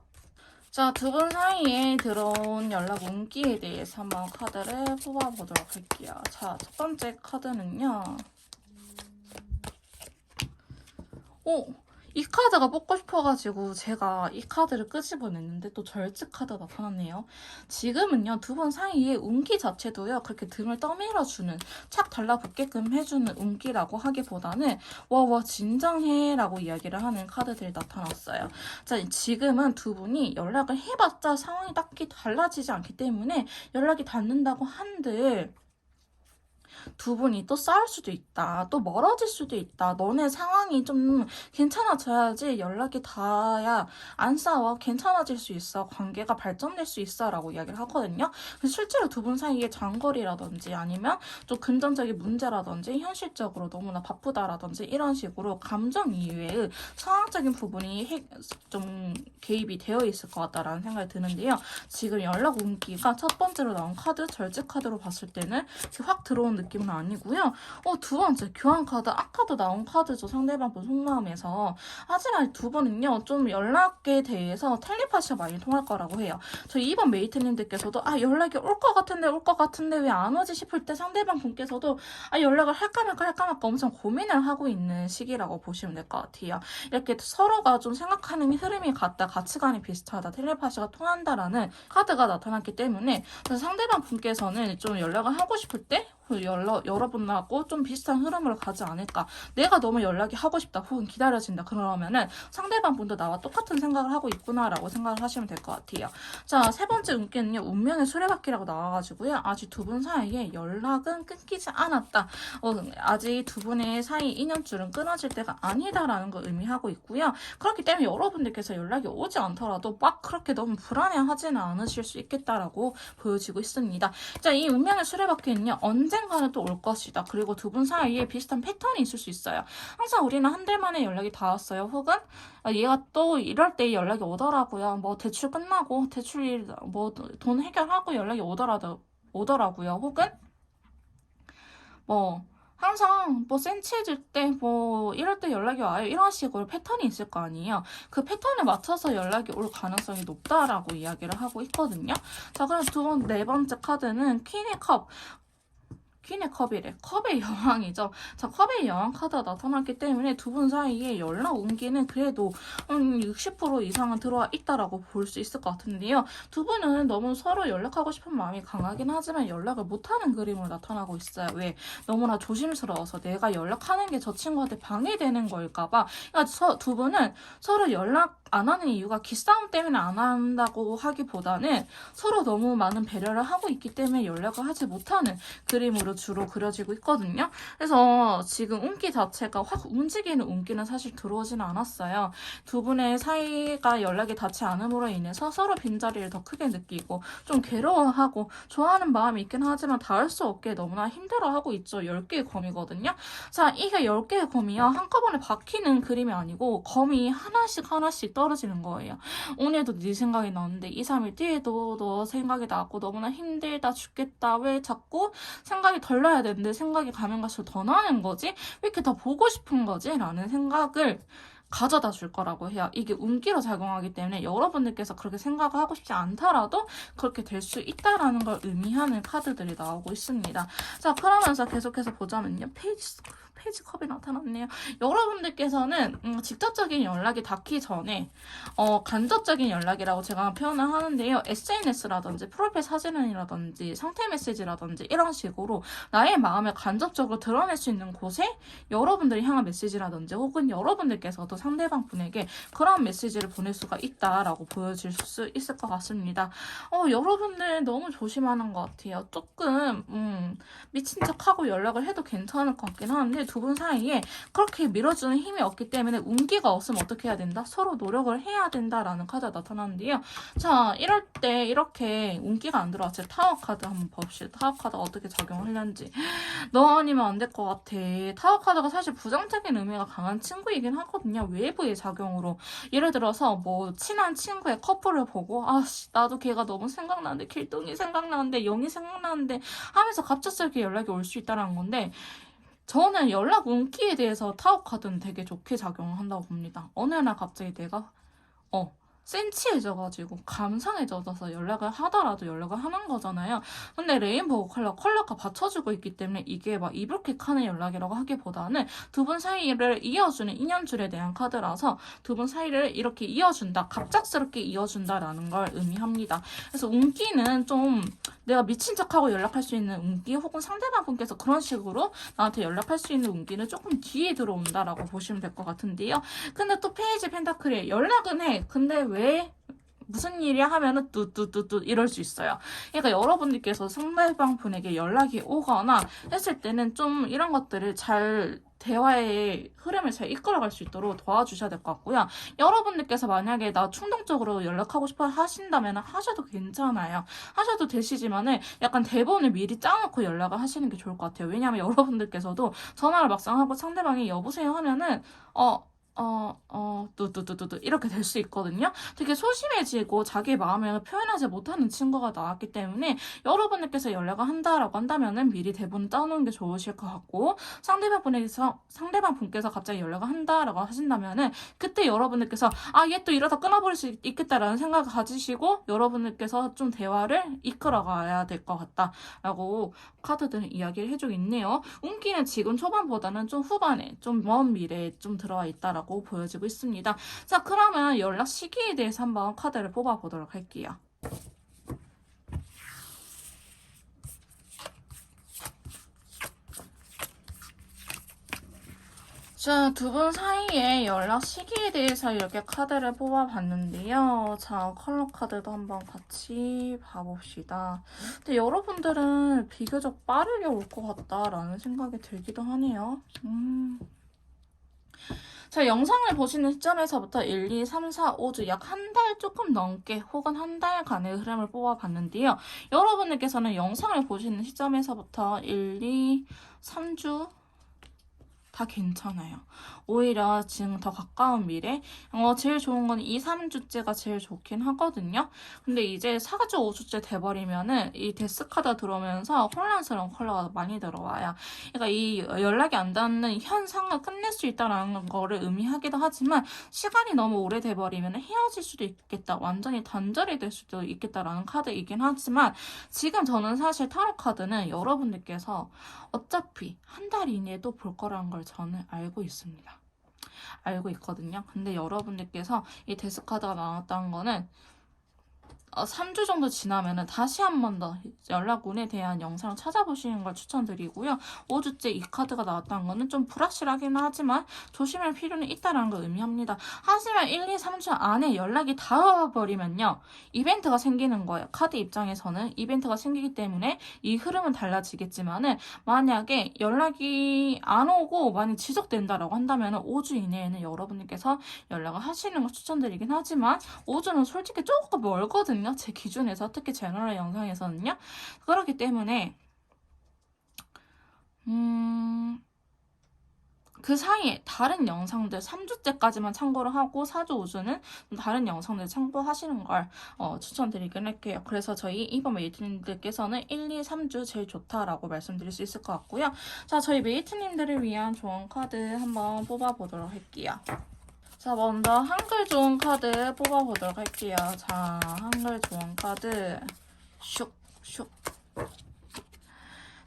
자, 두 분 사이에 들어온 연락 운기에 대해서 한번 카드를 뽑아보도록 할게요. 자, 첫 번째 카드는요. 오! 이 카드가 뽑고 싶어가지고 제가 이 카드를 끄집어냈는데 또 절제 카드 나타났네요. 지금은요, 두 분 사이에 운기 자체도요, 그렇게 등을 떠밀어주는, 착 달라붙게끔 해주는 운기라고 하기보다는 와 진정해 라고 이야기를 하는 카드들이 나타났어요. 자, 지금은 두 분이 연락을 해봤자 상황이 딱히 달라지지 않기 때문에 연락이 닿는다고 한들 두 분이 또 싸울 수도 있다. 또 멀어질 수도 있다. 너네 상황이 좀 괜찮아져야지 연락이 닿아야 안 싸워. 괜찮아질 수 있어. 관계가 발전될 수 있어. 라고 이야기를 하거든요. 그래서 실제로 두 분 사이에 장거리라든지 아니면 좀 금전적인 문제라든지 현실적으로 너무나 바쁘다라든지 이런 식으로 감정 이외의 상황적인 부분이 좀 개입이 되어 있을 것 같다라는 생각이 드는데요. 지금 연락 온기가 첫 번째로 나온 카드, 절제 카드로 봤을 때는 확 들어온 느낌은 아니고요. 두 번째, 교환 카드. 아까도 나온 카드죠. 상대방 분 속마음에서. 하지만 두 분은요, 좀 연락에 대해서 텔레파시가 많이 통할 거라고 해요. 저희 2번 메이트님들께서도 연락이 올 것 같은데 왜 안 오지 싶을 때 상대방 분께서도 연락을 할까 말까 엄청 고민을 하고 있는 시기라고 보시면 될 것 같아요. 이렇게 서로가 좀 생각하는 흐름이 같다, 가치관이 비슷하다, 텔레파시가 통한다라는 카드가 나타났기 때문에 상대방 분께서는 좀 연락을 하고 싶을 때 여러분하고 좀 비슷한 흐름으로 가지 않을까. 내가 너무 연락이 하고 싶다 혹은 기다려진다 그러면은 상대방 분도 나와 똑같은 생각을 하고 있구나라고 생각을 하시면 될 것 같아요. 자, 세 번째 운기는요, 운명의 수레바퀴라고 나와가지고요, 아직 두 분 사이에 연락은 끊기지 않았다. 아직 두 분의 사이 인연줄은 끊어질 때가 아니다라는 걸 의미하고 있고요. 그렇기 때문에 여러분들께서 연락이 오지 않더라도 막 그렇게 너무 불안해하지는 않으실 수 있겠다라고 보여지고 있습니다. 자, 이 운명의 수레바퀴는요, 언젠가는 또 올 것이다. 그리고 두 분 사이에 비슷한 패턴이 있을 수 있어요. 항상 우리는 한 달 만에 연락이 닿았어요. 혹은 얘가 또 이럴 때 연락이 오더라고요. 뭐 대출 끝나고 대출 뭐 돈 해결하고 연락이 오더라고요. 혹은 뭐 항상 뭐 센치해질 때 뭐 이럴 때 연락이 와요. 이런 식으로 패턴이 있을 거 아니에요. 그 패턴에 맞춰서 연락이 올 가능성이 높다라고 이야기를 하고 있거든요. 자, 그럼 네 번째 카드는 퀸의 컵이래. 컵의 여왕이죠. 자, 컵의 여왕 카드가 나타났기 때문에 두 분 사이에 연락 온기는 그래도 60% 이상은 들어와 있다라고 볼 수 있을 것 같은데요. 두 분은 너무 서로 연락하고 싶은 마음이 강하긴 하지만 연락을 못하는 그림으로 나타나고 있어요. 왜? 너무나 조심스러워서 내가 연락하는 게 저 친구한테 방해되는 걸까봐. 그러니까 두 분은 서로 연락 안 하는 이유가 기싸움 때문에 안 한다고 하기보다는 서로 너무 많은 배려를 하고 있기 때문에 연락을 하지 못하는 그림으로 주로 그려지고 있거든요. 그래서 지금 운기 자체가 확 움직이는 운기는 사실 들어오지는 않았어요. 두 분의 사이가 연락이 닿지 않음으로 인해서 서로 빈자리를 더 크게 느끼고 좀 괴로워하고 좋아하는 마음이 있긴 하지만 닿을 수 없게 너무나 힘들어하고 있죠. 10개의 검이거든요. 자, 이게 10개의 검이요, 한꺼번에 박히는 그림이 아니고 검이 하나씩 떨어지는 거예요. 오늘도 네 생각이 나는데 2, 3일 뒤에도 너 생각이 나고 너무나 힘들다 죽겠다, 왜 자꾸 생각이 덜 나야 되는데 생각이 가면 갈수록 더 나는 거지? 왜 이렇게 더 보고 싶은 거지? 라는 생각을 가져다 줄 거라고 해요. 이게 운기로 작용하기 때문에 여러분들께서 그렇게 생각을 하고 싶지 않더라도 그렇게 될 수 있다라는 걸 의미하는 카드들이 나오고 있습니다. 자, 그러면서 계속해서 보자면요. 페이지 컵이 나타났네요. 여러분들께서는 직접적인 연락이 닿기 전에 간접적인 연락이라고 제가 표현을 하는데요. SNS라든지 프로필 사진이라든지 상태 메시지라든지 이런 식으로 나의 마음을 간접적으로 드러낼 수 있는 곳에 여러분들이 향한 메시지라든지 혹은 여러분들께서도 상대방 분에게 그런 메시지를 보낼 수가 있다라고 보여질 수 있을 것 같습니다. 여러분들 너무 조심하는 것 같아요. 조금 미친 척하고 연락을 해도 괜찮을 것 같긴 한데 두 분 사이에 그렇게 밀어주는 힘이 없기 때문에 운기가 없으면 어떻게 해야 된다? 서로 노력을 해야 된다라는 카드가 나타나는데요. 자, 이럴 때 이렇게 운기가 안 들어왔을 때 타워 카드 한번 봅시다. 타워 카드가 어떻게 적용하려는지. 너 아니면 안 될 것 같아. 타워 카드가 사실 부정적인 의미가 강한 친구이긴 하거든요. 외부의 작용으로. 예를 들어서 뭐 친한 친구의 커플을 보고 나도 걔가 너무 생각나는데, 길동이 생각나는데, 영이 생각나는데 하면서 갑작스럽게 연락이 올 수 있다는 건데, 저는 연락 운기에 대해서 타워 카드는 되게 좋게 작용을 한다고 봅니다. 어느 날 갑자기 내가 센치해져가지고 감상해져서 연락을 하더라도 연락을 하는 거잖아요. 근데 레인보우 컬러가 받쳐주고 있기 때문에 이게 막 이불킥하는 연락이라고 하기보다는 두 분 사이를 이어주는 인연줄에 대한 카드라서 두 분 사이를 이렇게 이어준다, 갑작스럽게 이어준다라는 걸 의미합니다. 그래서 운기는 좀 내가 미친 척하고 연락할 수 있는 운기, 혹은 상대방 분께서 그런 식으로 나한테 연락할 수 있는 운기는 조금 뒤에 들어온다라고 보시면 될 것 같은데요. 근데 또 페이지 펜타클에 연락은 해. 근데 왜 무슨 일이야 하면은 뚜뚜뚜뚜 이럴 수 있어요. 그러니까 여러분들께서 상대방 분에게 연락이 오거나 했을 때는 좀 이런 것들을 잘 대화의 흐름을 잘 이끌어갈 수 있도록 도와주셔야 될 것 같고요. 여러분들께서 만약에 나 충동적으로 연락하고 싶어 하신다면 하셔도 괜찮아요. 하셔도 되시지만은 약간 대본을 미리 짜놓고 연락을 하시는 게 좋을 것 같아요. 왜냐하면 여러분들께서도 전화를 막상 하고 상대방이 여보세요 하면은 뚜뚜뚜뚜뚜 이렇게 될 수 있거든요. 되게 소심해지고 자기의 마음을 표현하지 못하는 친구가 나왔기 때문에 여러분들께서 연락을 한다라고 한다면은 미리 대본을 짜놓는 게 좋으실 것 같고, 상대방 분께서 갑자기 연락을 한다라고 하신다면은 그때 여러분들께서 얘 또 이러다 끊어버릴 수 있겠다라는 생각을 가지시고 여러분들께서 좀 대화를 이끌어가야 될 것 같다라고 카드들은 이야기를 해주고 있네요. 운기는 지금 초반보다는 좀 후반에 좀 먼 미래에 좀 들어와 있다라고 보여지고 있습니다. 자, 그러면 연락 시기에 대해서 한번 카드를 뽑아보도록 할게요. 자, 두 분 사이의 연락 시기에 대해서 이렇게 카드를 뽑아봤는데요. 자, 컬러 카드도 한번 같이 봐봅시다. 근데 여러분들은 비교적 빠르게 올 것 같다라는 생각이 들기도 하네요. 자, 영상을 보시는 시점에서부터 1, 2, 3, 4, 5주 약 한 달 조금 넘게 혹은 한 달간의 흐름을 뽑아봤는데요. 여러분들께서는 영상을 보시는 시점에서부터 1, 2, 3주 다 괜찮아요. 오히려 지금 더 가까운 미래, 제일 좋은 건 2, 3주째가 제일 좋긴 하거든요. 근데 이제 4주, 5주째 돼버리면은 이 데스카드 들어오면서 혼란스러운 컬러가 많이 들어와요. 그러니까 이 연락이 안 닿는 현상을 끝낼 수 있다는 거를 의미하기도 하지만 시간이 너무 오래 돼버리면 헤어질 수도 있겠다, 완전히 단절이 될 수도 있겠다라는 카드이긴 하지만 지금 저는 사실 타로 카드는 여러분들께서 어차피 한 달 이내에도 볼 거라는 걸 저는 알고 있습니다. 알고 있거든요. 근데 여러분들께서 이 데스카드가 나왔다는 거는 3주 정도 지나면은 다시 한 번 더 연락운에 대한 영상을 찾아보시는 걸 추천드리고요. 5주째 이 카드가 나왔다는 거는 좀 불확실하긴 하지만 조심할 필요는 있다는 걸 의미합니다. 하지만 1, 2, 3주 안에 연락이 닿아버리면요, 이벤트가 생기는 거예요. 카드 입장에서는 이벤트가 생기기 때문에 이 흐름은 달라지겠지만은 만약에 연락이 안 오고 많이 지속된다라고 한다면 5주 이내에는 여러분들께서 연락을 하시는 걸 추천드리긴 하지만 5주는 솔직히 조금 멀거든요. 제 기준에서, 특히 제너럴 영상에서는요. 그렇기 때문에 그 사이에 다른 영상들 3주째까지만 참고를 하고 4주, 5주는 다른 영상들 참고하시는 걸 추천드리긴 할게요. 그래서 저희 이번 메이트님들께서는 1, 2, 3주 제일 좋다라고 말씀드릴 수 있을 것 같고요. 자, 저희 메이트님들을 위한 조언 카드 한번 뽑아보도록 할게요. 자, 먼저 한글 조언 카드 뽑아보도록 할게요. 자, 한글 조언 카드 슉슉.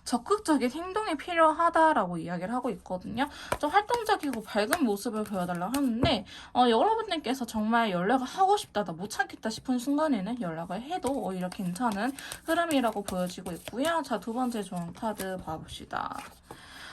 적극적인 행동이 필요하다라고 이야기를 하고 있거든요. 좀 활동적이고 밝은 모습을 보여달라고 하는데 여러분들께서 정말 연락을 하고 싶다, 나 못 참겠다 싶은 순간에는 연락을 해도 오히려 괜찮은 흐름이라고 보여지고 있고요. 자, 두 번째 조언 카드 봐봅시다.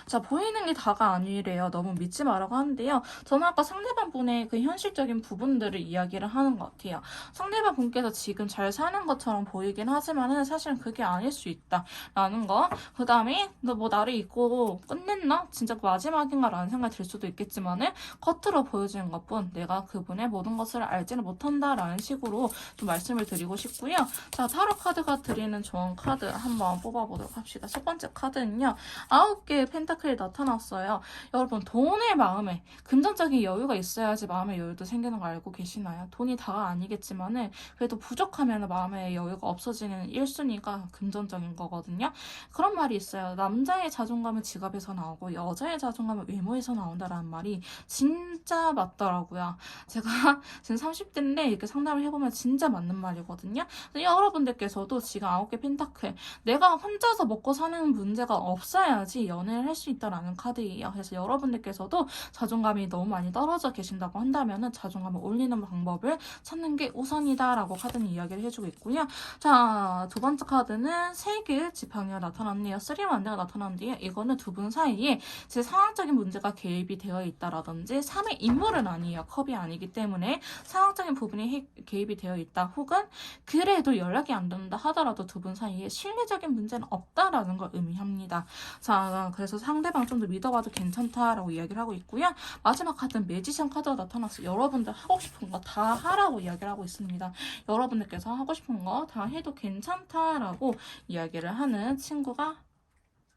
자, 보이는 게 다가 아니래요. 너무 믿지 마라고 하는데요. 저는 아까 상대방 분의 그 현실적인 부분들을 이야기를 하는 것 같아요. 상대방 분께서 지금 잘 사는 것처럼 보이긴 하지만은 사실은 그게 아닐 수 있다라는 거. 그 다음에 너 뭐 나를 잊고 끝냈나? 진짜 마지막인가? 라는 생각이 들 수도 있겠지만은 겉으로 보여지는 것뿐 내가 그분의 모든 것을 알지는 못한다라는 식으로 좀 말씀을 드리고 싶고요. 자, 타로 카드가 드리는 조언 카드 한번 뽑아보도록 합시다. 첫 번째 카드는요, 9개의 펜타클 펜타클이 나타났어요. 여러분, 돈의 마음에 금전적인 여유가 있어야지 마음의 여유도 생기는 거 알고 계시나요? 돈이 다가 아니겠지만은 그래도 부족하면 마음의 여유가 없어지는 1순위가 금전적인 거거든요. 그런 말이 있어요. 남자의 자존감은 지갑에서 나오고 여자의 자존감은 외모에서 나온다라는 말이 진짜 맞더라고요. 제가 지금 30대인데 이렇게 상담을 해보면 진짜 맞는 말이거든요. 여러분들께서도 지금 9개 펜타클, 내가 혼자서 먹고 사는 문제가 없어야지 연애를 할 수 있다라는 카드예요. 그래서 여러분들께서도 자존감이 너무 많이 떨어져 계신다고 한다면 자존감을 올리는 방법을 찾는 게 우선이다라고 카드는 이야기를 해주고 있고요. 자, 두 번째 카드는 세계 지팡이가 나타났네요. 쓰리만드가 나타났는데요. 이거는 두 분 사이에 제 상황적인 문제가 개입이 되어 있다라든지 3의 인물은 아니에요. 컵이 아니기 때문에 상황적인 부분이 개입이 되어 있다. 혹은 그래도 연락이 안 된다 하더라도 두 분 사이에 실리적인 문제는 없다라는 걸 의미합니다. 자, 그래서 상대방 좀 더 믿어봐도 괜찮다라고 이야기를 하고 있고요. 마지막 카드는 매지션 카드가 나타났어요. 여러분들 하고 싶은 거 다 하라고 이야기를 하고 있습니다. 여러분들께서 하고 싶은 거 다 해도 괜찮다라고 이야기를 하는 친구가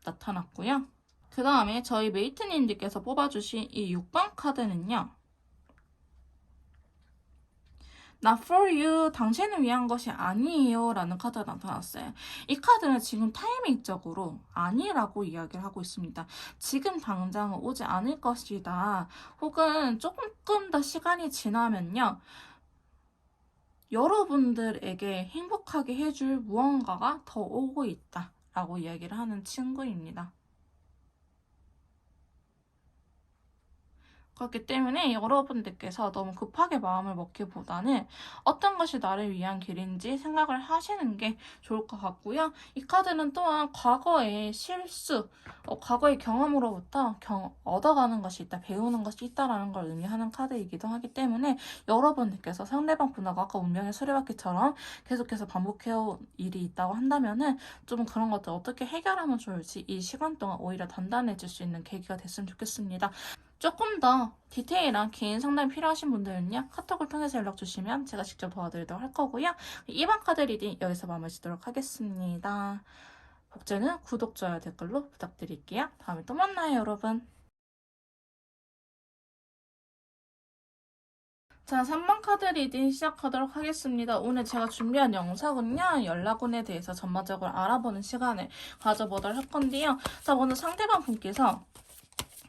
나타났고요. 그 다음에 저희 메이트님들께서 뽑아주신 이 6번 카드는요. Not for you, 당신을 위한 것이 아니에요 라는 카드가 나타났어요. 이 카드는 지금 타이밍적으로 아니라고 이야기를 하고 있습니다. 지금 당장은 오지 않을 것이다. 혹은 조금 더 시간이 지나면요. 여러분들에게 행복하게 해줄 무언가가 더 오고 있다 라고 이야기를 하는 친구입니다. 그렇기 때문에 여러분들께서 너무 급하게 마음을 먹기보다는 어떤 것이 나를 위한 길인지 생각을 하시는 게 좋을 것 같고요. 이 카드는 또한 과거의 실수, 과거의 경험으로부터 얻어가는 것이 있다, 배우는 것이 있다라는 걸 의미하는 카드이기도 하기 때문에 여러분들께서 상대방 분하고 아까 운명의 수레바퀴처럼 계속해서 반복해온 일이 있다고 한다면은 좀 그런 것들 어떻게 해결하면 좋을지 이 시간 동안 오히려 단단해질 수 있는 계기가 됐으면 좋겠습니다. 조금 더 디테일한 개인 상담이 필요하신 분들은요. 카톡을 통해서 연락 주시면 제가 직접 도와드리도록 할 거고요. 이번 카드 리딩 여기서 마무리 짓도록 하겠습니다. 복제는 구독, 좋아요, 댓글로 부탁드릴게요. 다음에 또 만나요, 여러분. 자, 3번 카드 리딩 시작하도록 하겠습니다. 오늘 제가 준비한 영상은요. 연락운에 대해서 전반적으로 알아보는 시간을 가져보도록 할 건데요. 자, 먼저 상대방 분께서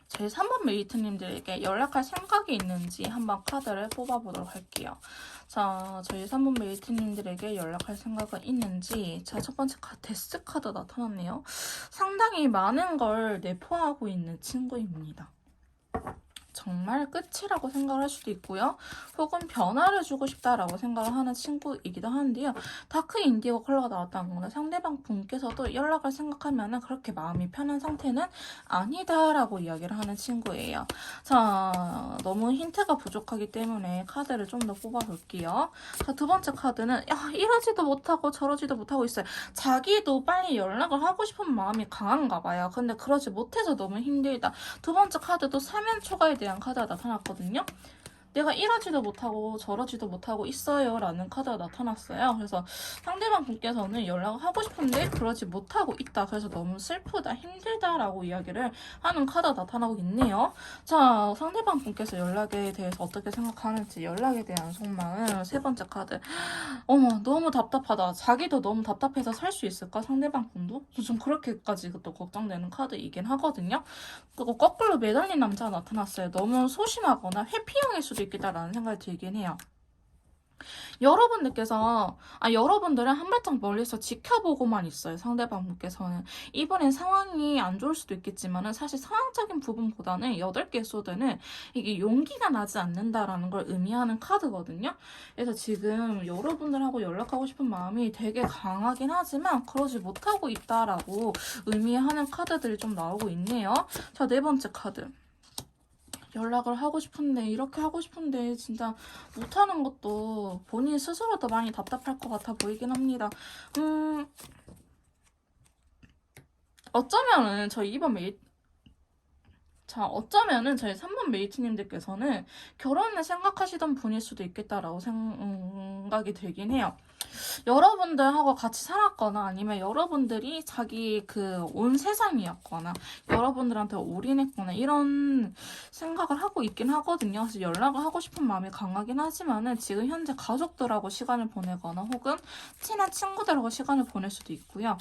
제 3번 메이트님들에게 연락할 생각이 있는지 한번 카드를 뽑아보도록 할게요. 자, 저희 3번 메이트님들에게 연락할 생각은 있는지. 자, 첫 번째 데스 카드 나타났네요. 상당히 많은 걸 내포하고 있는 친구입니다. 정말 끝이라고 생각을 할 수도 있고요. 혹은 변화를 주고 싶다라고 생각을 하는 친구이기도 하는데요. 다크 인디고 컬러가 나왔다는 거는 상대방 분께서도 연락을 생각하면 그렇게 마음이 편한 상태는 아니다라고 이야기를 하는 친구예요. 자, 너무 힌트가 부족하기 때문에 카드를 좀 더 뽑아볼게요. 자, 두 번째 카드는 이러지도 못하고 저러지도 못하고 있어요. 자기도 빨리 연락을 하고 싶은 마음이 강한가 봐요. 근데 그러지 못해서 너무 힘들다. 두 번째 카드도 사면 초과에 대한 카드가 나타났거든요. 내가 이러지도 못하고 저러지도 못하고 있어요 라는 카드가 나타났어요. 그래서 상대방 분께서는 연락을 하고 싶은데 그러지 못하고 있다. 그래서 너무 슬프다, 힘들다 라고 이야기를 하는 카드가 나타나고 있네요. 자, 상대방 분께서 연락에 대해서 어떻게 생각하는지, 연락에 대한 속마음. 세 번째 카드. 어머, 너무 답답하다. 자기도 너무 답답해서 살 수 있을까? 상대방 분도? 좀 그렇게까지 또 걱정되는 카드이긴 하거든요. 그리고 거꾸로 매달린 남자가 나타났어요. 너무 소심하거나 회피형일 수도 있겠다라는 생각이 들긴 해요. 여러분들은 한 발짝 멀리서 지켜보고만 있어요. 상대방 분께서는. 이번엔 상황이 안 좋을 수도 있겠지만은 사실 상황적인 부분보다는 8개 소드는 이게 용기가 나지 않는다라는 걸 의미하는 카드거든요. 그래서 지금 여러분들하고 연락하고 싶은 마음이 되게 강하긴 하지만 그러지 못하고 있다라고 의미하는 카드들이 좀 나오고 있네요. 자, 네 번째 카드. 연락을 하고 싶은데 이렇게 하고 싶은데 진짜 못하는 것도 본인 스스로도 많이 답답할 것 같아 보이긴 합니다. 어쩌면은 저희 3번 메이트님들께서는 결혼을 생각하시던 분일 수도 있겠다라고 생각이 들긴 해요. 여러분들하고 같이 살았거나 아니면 여러분들이 자기 그 온 세상이었거나 여러분들한테 올인했거나 이런 생각을 하고 있긴 하거든요. 그래서 연락을 하고 싶은 마음이 강하긴 하지만은 지금 현재 가족들하고 시간을 보내거나 혹은 친한 친구들하고 시간을 보낼 수도 있고요.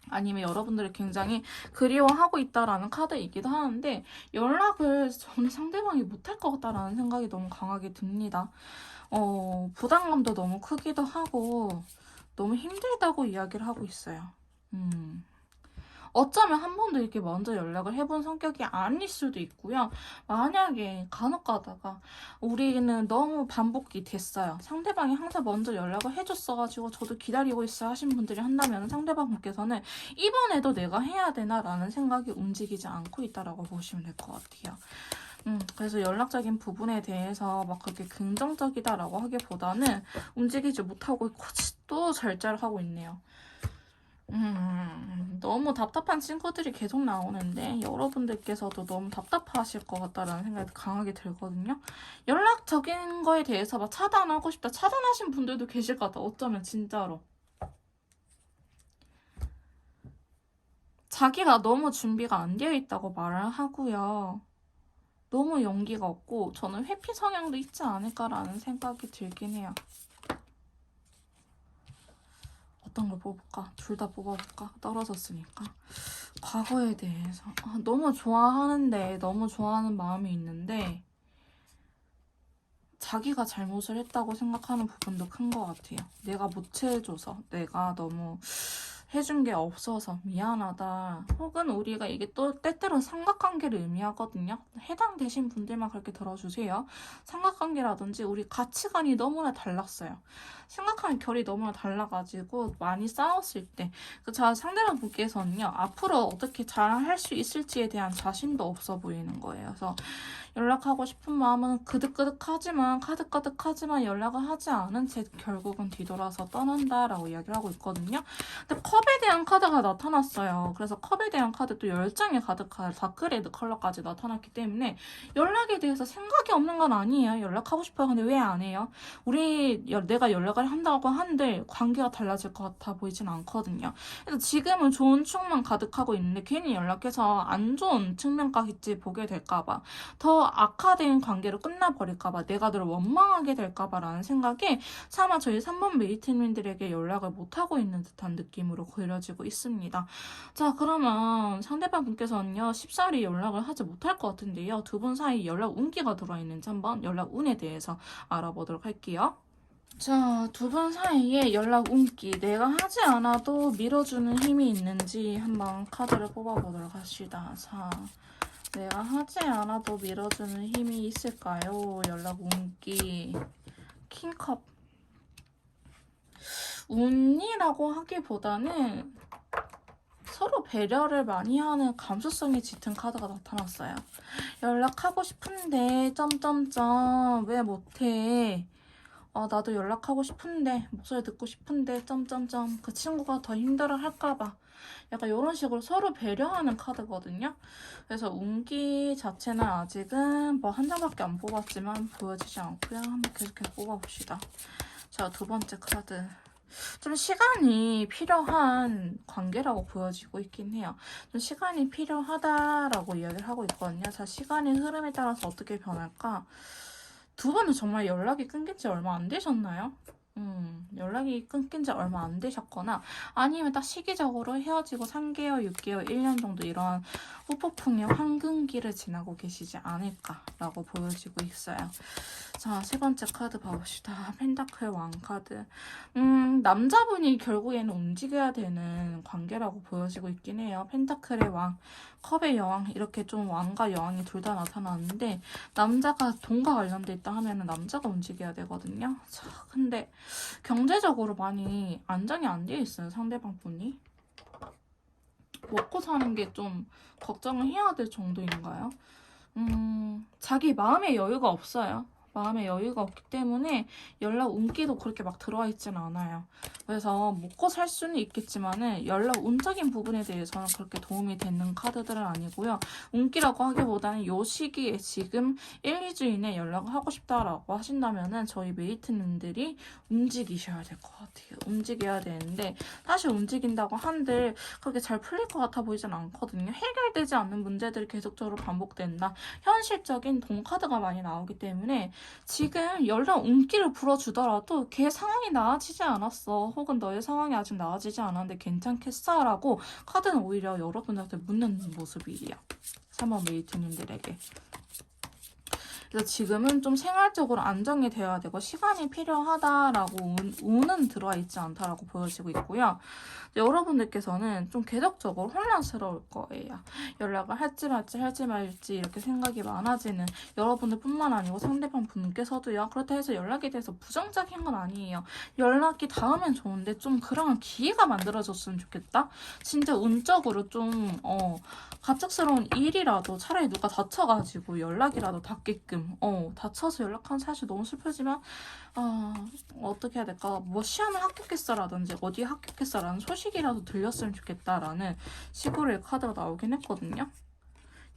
아니면 여러분들을 굉장히 그리워하고 있다라는 카드이기도 하는데 연락을 저는 상대방이 못할 것 같다라는 생각이 너무 강하게 듭니다. 부담감도 너무 크기도 하고 너무 힘들다고 이야기를 하고 있어요. 어쩌면 한 번도 이렇게 먼저 연락을 해본 성격이 아닐 수도 있고요. 만약에 간혹 가다가 우리는 너무 반복이 됐어요. 상대방이 항상 먼저 연락을 해줬어가지고 저도 기다리고 있어 하신 분들이 한다면 상대방 분께서는 이번에도 내가 해야 되나라는 생각이 움직이지 않고 있다라고 보시면 될 것 같아요. 그래서 연락적인 부분에 대해서 막 그렇게 긍정적이다라고 하기보다는 움직이지 못하고 있고 또 절제를 하고 있네요. 너무 답답한 친구들이 계속 나오는데 여러분들께서도 너무 답답하실 것 같다라는 생각이 강하게 들거든요. 연락적인 거에 대해서 막 차단하고 싶다. 차단하신 분들도 계실 것 같아. 어쩌면 진짜로. 자기가 너무 준비가 안 되어 있다고 말을 하고요. 너무 용기가 없고 저는 회피 성향도 있지 않을까라는 생각이 들긴 해요. 어떤 걸 뽑을까? 둘 다 뽑아볼까? 떨어졌으니까. 과거에 대해서 너무 좋아하는데 너무 좋아하는 마음이 있는데 자기가 잘못을 했다고 생각하는 부분도 큰 것 같아요. 내가 못 해줘서 내가 너무 해준 게 없어서 미안하다. 혹은 우리가 이게 또 때때로 삼각관계를 의미하거든요. 해당되신 분들만 그렇게 들어주세요. 삼각관계라든지 우리 가치관이 너무나 달랐어요. 생각하는 결이 너무나 달라가지고 많이 싸웠을 때 상대방 분께서는요. 앞으로 어떻게 잘 할 수 있을지에 대한 자신도 없어 보이는 거예요. 그래서 연락하고 싶은 마음은 가득가득하지만 연락을 하지 않은 채 결국은 뒤돌아서 떠난다라고 이야기를 하고 있거든요. 근데 컵에 대한 카드가 나타났어요. 그래서 컵에 대한 카드 또 10장의 가득한 다크레드 컬러까지 나타났기 때문에 연락에 대해서 생각이 없는 건 아니에요. 연락하고 싶어요. 근데 왜 안 해요? 내가 연락을 한다고 한들 관계가 달라질 것 같아 보이진 않거든요. 그래서 지금은 좋은 축만 가득하고 있는데 괜히 연락해서 안 좋은 측면까지 보게 될까봐 더 악화된 관계로 끝나버릴까봐 내가 늘 원망하게 될까봐라는 생각에 차마 저희 3번 메이트님들에게 연락을 못하고 있는 듯한 느낌으로 그려지고 있습니다. 자, 그러면 상대방 분께서는요 쉽사리 연락을 하지 못할 것 같은데요. 두 분 사이 연락 운기가 들어있는지 한번 연락 운에 대해서 알아보도록 할게요. 자, 두 분 사이에 연락 운기, 내가 하지 않아도 밀어주는 힘이 있는지 한번 카드를 뽑아보도록 합시다. 자, 내가 하지 않아도 밀어주는 힘이 있을까요? 연락 운기. 킹컵. 운이라고 하기보다는 서로 배려를 많이 하는 감수성이 짙은 카드가 나타났어요. 연락하고 싶은데 점점점 왜 못해? 나도 연락하고 싶은데 목소리 듣고 싶은데 점점점 그 친구가 더 힘들어 할까봐 약간 이런 식으로 서로 배려하는 카드거든요. 그래서 운기 자체는 아직은 뭐 한 장밖에 안 뽑았지만 보여지지 않고요. 한번 계속해서 뽑아봅시다. 자, 두 번째 카드. 좀 시간이 필요한 관계라고 보여지고 있긴 해요. 좀 시간이 필요하다라고 이야기를 하고 있거든요. 자, 시간의 흐름에 따라서 어떻게 변할까? 두 분은 정말 연락이 끊긴 지 얼마 안 되셨나요? 연락이 끊긴 지 얼마 안 되셨거나 아니면 딱 시기적으로 헤어지고 3개월, 6개월, 1년 정도 이런 후폭풍의 황금기를 지나고 계시지 않을까라고 보여지고 있어요. 자, 세 번째 카드 봐봅시다. 펜타클 왕 카드. 남자분이 결국에는 움직여야 되는 관계라고 보여지고 있긴 해요. 펜타클의 왕, 컵의 여왕 이렇게 좀 왕과 여왕이 둘 다 나타나는데 남자가 돈과 관련돼 있다 하면은 남자가 움직여야 되거든요. 자, 근데 경제적으로 많이 안정이 안 되어 있어요. 상대방 분이. 먹고 사는 게 좀 걱정을 해야 될 정도인가요? 자기 마음의 여유가 없어요. 마음에 여유가 없기 때문에 연락 운기도 그렇게 막 들어와 있지는 않아요. 그래서 먹고 살 수는 있겠지만은 연락 운적인 부분에 대해서는 그렇게 도움이 되는 카드들은 아니고요. 운기라고 하기보다는 이 시기에 지금 1, 2주 이내 연락을 하고 싶다라고 하신다면은 저희 메이트님들이 움직이셔야 될 것 같아요. 움직여야 되는데 사실 움직인다고 한들 그렇게 잘 풀릴 것 같아 보이진 않거든요. 해결되지 않는 문제들이 계속적으로 반복된다. 현실적인 돈 카드가 많이 나오기 때문에 지금 연락 운기를 불어주더라도 걔 상황이 나아지지 않았어. 혹은 너의 상황이 아직 나아지지 않았는데 괜찮겠어? 라고 카드는 오히려 여러분한테 묻는 모습이에요. 3번 메이트님들에게. 그래서 지금은 좀 생활적으로 안정이 되어야 되고 시간이 필요하다라고 운은 들어와 있지 않다라고 보여지고 있고요. 여러분들께서는 좀 계속적으로 혼란스러울 거예요. 연락을 할지 말지 이렇게 생각이 많아지는 여러분들뿐만 아니고 상대방 분께서도요. 그렇다 해서 연락에 대해서 부정적인 건 아니에요. 연락이 닿으면 좋은데 좀 그런 기회가 만들어졌으면 좋겠다. 진짜 운적으로 좀 갑작스러운 일이라도 차라리 누가 다쳐가지고 연락이라도 닿게끔 다쳐서 연락하는 사실 너무 슬프지만 어떻게 해야 될까? 뭐 시험을 합격했어라든지 어디에 합격했어라는 소식이라도 들렸으면 좋겠다라는 식으로의 카드가 나오긴 했거든요.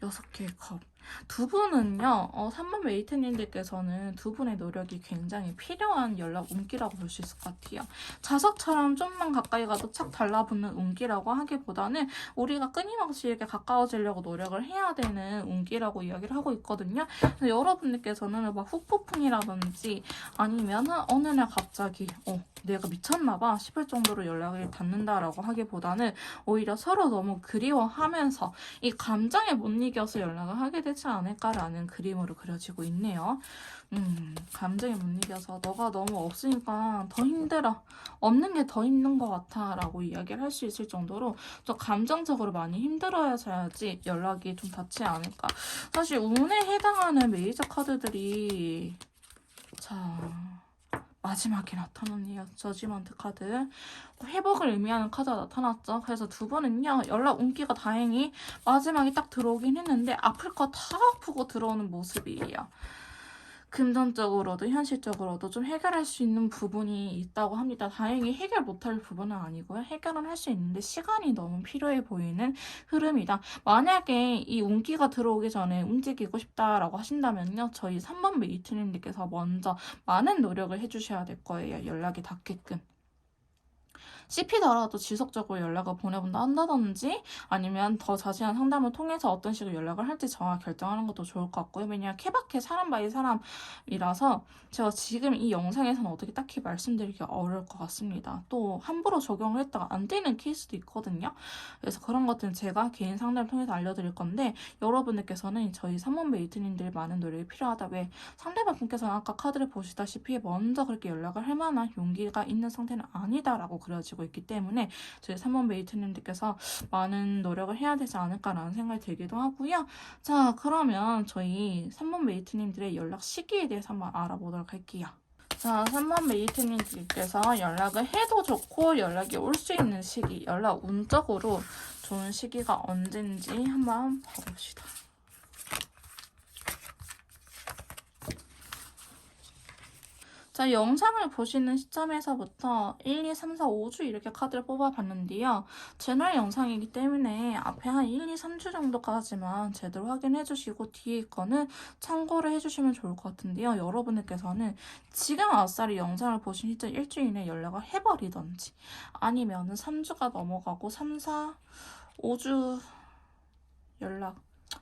6개의 컵. 두 분은요, 3번 메이트님들께서는 두 분의 노력이 굉장히 필요한 연락 운기라고 볼 수 있을 것 같아요. 자석처럼 좀만 가까이 가도 착 달라붙는 운기라고 하기보다는 우리가 끊임없이 이렇게 가까워지려고 노력을 해야 되는 운기라고 이야기를 하고 있거든요. 그래서 여러분들께서는 막 훅폭풍이라든지 아니면은 어느 날 갑자기, 내가 미쳤나봐 싶을 정도로 연락을 닿는다라고 하기보다는 오히려 서로 너무 그리워하면서 이 감정에 못 이겨서 연락을 하게 되지 않을까라는 그림으로 그려지고 있네요. 감정에 못 이겨서 너가 너무 없으니까 더 힘들어. 없는 게 더 힘든 것 같아 라고 이야기를 할 수 있을 정도로 좀 감정적으로 많이 힘들어야지 연락이 좀 닿지 않을까. 사실 운에 해당하는 메이저 카드들이 마지막에 나타났네요. 저지먼트 카드. 회복을 의미하는 카드가 나타났죠. 그래서 두 분은요. 연락 운기가 다행히 마지막에 딱 들어오긴 했는데 아플 거 다 아프고 들어오는 모습이에요. 금전적으로도 현실적으로도 좀 해결할 수 있는 부분이 있다고 합니다. 다행히 해결 못할 부분은 아니고요. 해결은 할 수 있는데 시간이 너무 필요해 보이는 흐름이다. 만약에 이 운기가 들어오기 전에 움직이고 싶다라고 하신다면요. 저희 3번 메이트님들께서 먼저 많은 노력을 해주셔야 될 거예요. 연락이 닿게끔. 씹히더라도 지속적으로 연락을 보내본다 한다든지 아니면 더 자세한 상담을 통해서 어떤 식으로 연락을 할지 정확히 결정하는 것도 좋을 것 같고요. 왜냐하면 케바케 사람 바이 사람이라서 제가 지금 이 영상에서는 어떻게 딱히 말씀드리기 어려울 것 같습니다. 또 함부로 적용을 했다가 안 되는 케이스도 있거든요. 그래서 그런 것들은 제가 개인 상담을 통해서 알려드릴 건데 여러분들께서는 저희 3번 메이트님들이 많은 노력이 필요하다. 왜 상대방 분께서는 아까 카드를 보시다시피 먼저 그렇게 연락을 할 만한 용기가 있는 상태는 아니다라고 그려지고 있기 때문에 저희 3번 메이트님들께서 많은 노력을 해야 되지 않을까라는 생각이 들기도 하고요. 자, 그러면 저희 3번 메이트님들의 연락 시기에 대해서 한번 알아보도록 할게요. 자, 3번 메이트님들께서 연락을 해도 좋고 연락이 올 수 있는 시기, 연락 운적으로 좋은 시기가 언젠지 한번 봐봅시다. 자, 영상을 보시는 시점에서부터 1, 2, 3, 4, 5주 이렇게 카드를 뽑아봤는데요. 채널 영상이기 때문에 앞에 한 1, 2, 3주 정도까지만 제대로 확인해주시고 뒤에 거는 참고를 해주시면 좋을 것 같은데요. 여러분들께서는 지금 아싸리 영상을 보신 시점 일주일 이내 연락을 해버리던지 아니면은 3주가 넘어가고 3, 4, 5주 연락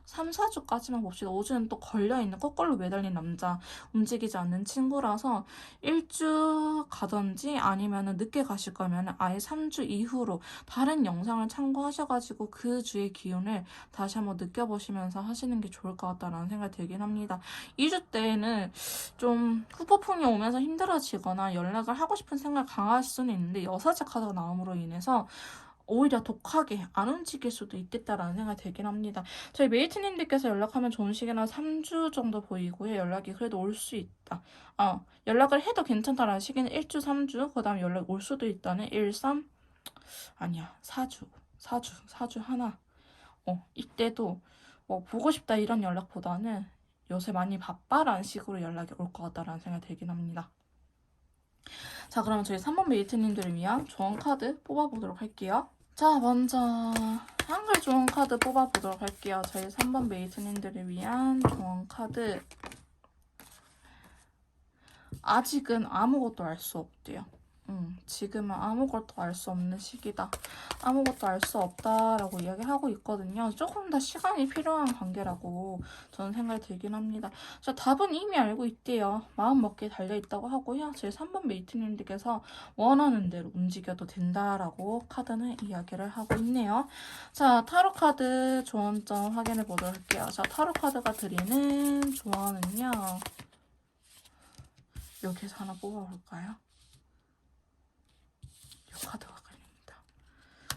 3, 4주까지만 봅시다. 5주는 또 걸려있는 거꾸로 매달린 남자, 움직이지 않는 친구라서 1주 가던지 아니면 늦게 가실 거면 아예 3주 이후로 다른 영상을 참고하셔가지고 그 주의 기운을 다시 한번 느껴보시면서 하시는 게 좋을 것 같다라는 생각이 들긴 합니다. 2주 때에는 좀 후폭풍이 오면서 힘들어지거나 연락을 하고 싶은 생각이 강할 수는 있는데 여사제 카드가 나옴으로 인해서 오히려 독하게 안 움직일 수도 있겠다라는 생각이 들긴 합니다. 저희 메이트님들께서 연락하면 좋은 시기는 3주 정도 보이고요. 연락이 그래도 올 수 있다. 연락을 해도 괜찮다라는 시기는 1주, 3주, 그 다음에 연락 올 수도 있다는 1, 3, 아니야, 4주 하나. 이때도 보고 싶다 이런 연락보다는 요새 많이 바빠라는 식으로 연락이 올 것 같다라는 생각이 들긴 합니다. 자, 그러면 저희 3번 메이트님들을 위한 조언 카드 뽑아보도록 할게요. 자, 먼저 한글 조언 카드 뽑아보도록 할게요. 저희 3번 메이트님들을 위한 조언 카드. 아직은 아무것도 알 수 없대요. 지금은 아무것도 알 수 없는 시기다. 아무것도 알 수 없다라고 이야기하고 있거든요. 조금 더 시간이 필요한 관계라고 저는 생각이 들긴 합니다. 자, 답은 이미 알고 있대요. 마음 먹기에 달려있다고 하고요. 저희 3번 메이트님들께서 원하는 대로 움직여도 된다라고 카드는 이야기를 하고 있네요. 자, 타로 카드 조언점 확인해 보도록 할게요. 자, 타로 카드가 드리는 조언은요. 여기서 하나 뽑아볼까요? 이 카드가 걸립니다.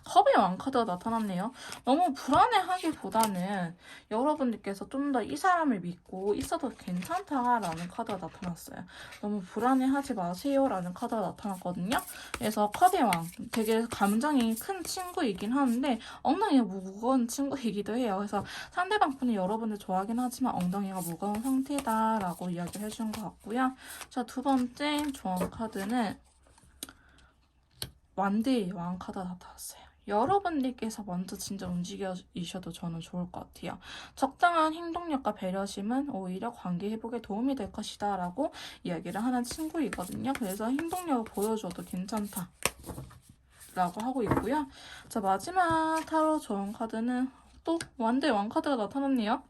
컵의 왕 카드가 나타났네요. 너무 불안해하기보다는 여러분들께서 좀 더 이 사람을 믿고 있어도 괜찮다라는 카드가 나타났어요. 너무 불안해하지 마세요라는 카드가 나타났거든요. 그래서 컵의 왕, 되게 감정이 큰 친구이긴 하는데 엉덩이가 무거운 친구이기도 해요. 그래서 상대방 분이 여러분을 좋아하긴 하지만 엉덩이가 무거운 상태다라고 이야기를 해준 것 같고요. 자, 두 번째 조언 카드는 완대의 왕 카드가 나타났어요. 여러분들께서 먼저 진짜 움직이셔도 저는 좋을 것 같아요. 적당한 행동력과 배려심은 오히려 관계 회복에 도움이 될 것이다 라고 이야기를 하는 친구이거든요. 그래서 행동력을 보여줘도 괜찮다 라고 하고 있고요. 자, 마지막 타로 조언 카드는 또 완대의 왕 카드가 나타났네요.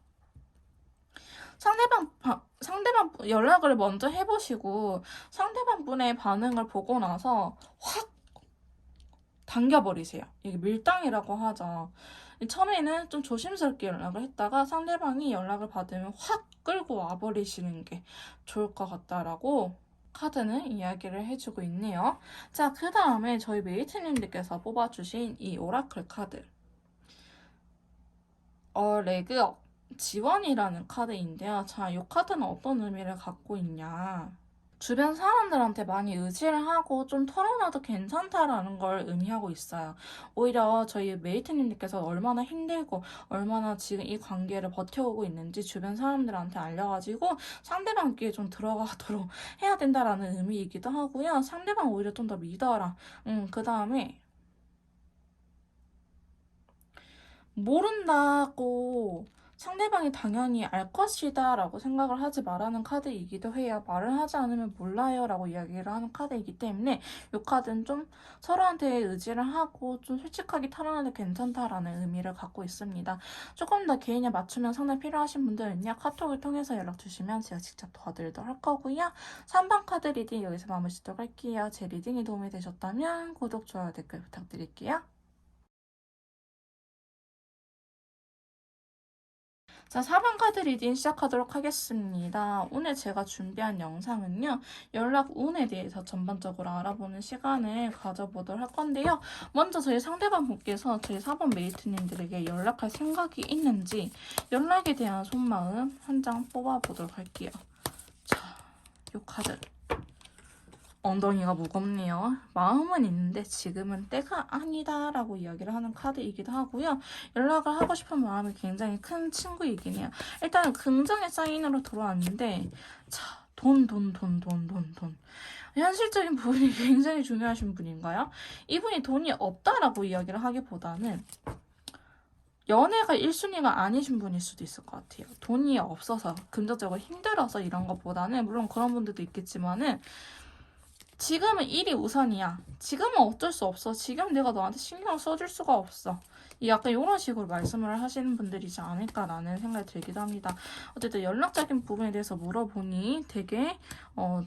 상대방 연락을 먼저 해보시고 상대방 분의 반응을 보고 나서 확 당겨버리세요. 이게 밀당이라고 하죠. 처음에는 좀 조심스럽게 연락을 했다가 상대방이 연락을 받으면 확 끌고 와버리시는 게 좋을 것 같다라고 카드는 이야기를 해주고 있네요. 자, 그 다음에 저희 메이트님들께서 뽑아주신 이 오라클 카드. 레그업 지원이라는 카드인데요. 자, 이 카드는 어떤 의미를 갖고 있냐. 주변 사람들한테 많이 의지를 하고 좀 털어놔도 괜찮다라는 걸 의미하고 있어요. 오히려 저희 메이트님들께서 얼마나 힘들고 얼마나 지금 이 관계를 버텨오고 있는지 주변 사람들한테 알려가지고 상대방 귀에 좀 들어가도록 해야 된다라는 의미이기도 하고요. 상대방 오히려 좀 더 믿어라. 그 다음에 모른다고 상대방이 당연히 알 것이다 라고 생각을 하지 말라는 카드이기도 해요. 말을 하지 않으면 몰라요 라고 이야기를 하는 카드이기 때문에 이 카드는 좀 서로한테 의지를 하고 좀 솔직하게 털어놔도 괜찮다라는 의미를 갖고 있습니다. 조금 더 개인에 맞추면 상담 필요하신 분들은요. 카톡을 통해서 연락 주시면 제가 직접 도와드리도록 할 거고요. 3번 카드 리딩 여기서 마무리 짓도록 할게요. 제 리딩이 도움이 되셨다면 구독, 좋아요, 댓글 부탁드릴게요. 자, 4번 카드 리딩 시작하도록 하겠습니다. 오늘 제가 준비한 영상은요, 연락 운에 대해서 전반적으로 알아보는 시간을 가져보도록 할 건데요. 먼저 저희 상대방 분께서 저희 4번 메이트님들에게 연락할 생각이 있는지 연락에 대한 속마음 한 장 뽑아보도록 할게요. 자, 이 카드. 엉덩이가 무겁네요. 마음은 있는데 지금은 때가 아니다 라고 이야기를 하는 카드이기도 하고요. 연락을 하고 싶은 마음이 굉장히 큰 친구이긴 해요. 일단 긍정의 사인으로 들어왔는데 자, 돈. 현실적인 부분이 굉장히 중요하신 분인가요? 이분이 돈이 없다라고 이야기를 하기보다는 연애가 1순위가 아니신 분일 수도 있을 것 같아요. 돈이 없어서 금전적으로 힘들어서 이런 것보다는 물론 그런 분들도 있겠지만은 지금은 일이 우선이야. 지금은 어쩔 수 없어. 지금 내가 너한테 신경 써줄 수가 없어. 약간 이런 식으로 말씀을 하시는 분들이지 않을까라는 생각이 들기도 합니다. 어쨌든 연락적인 부분에 대해서 물어보니 되게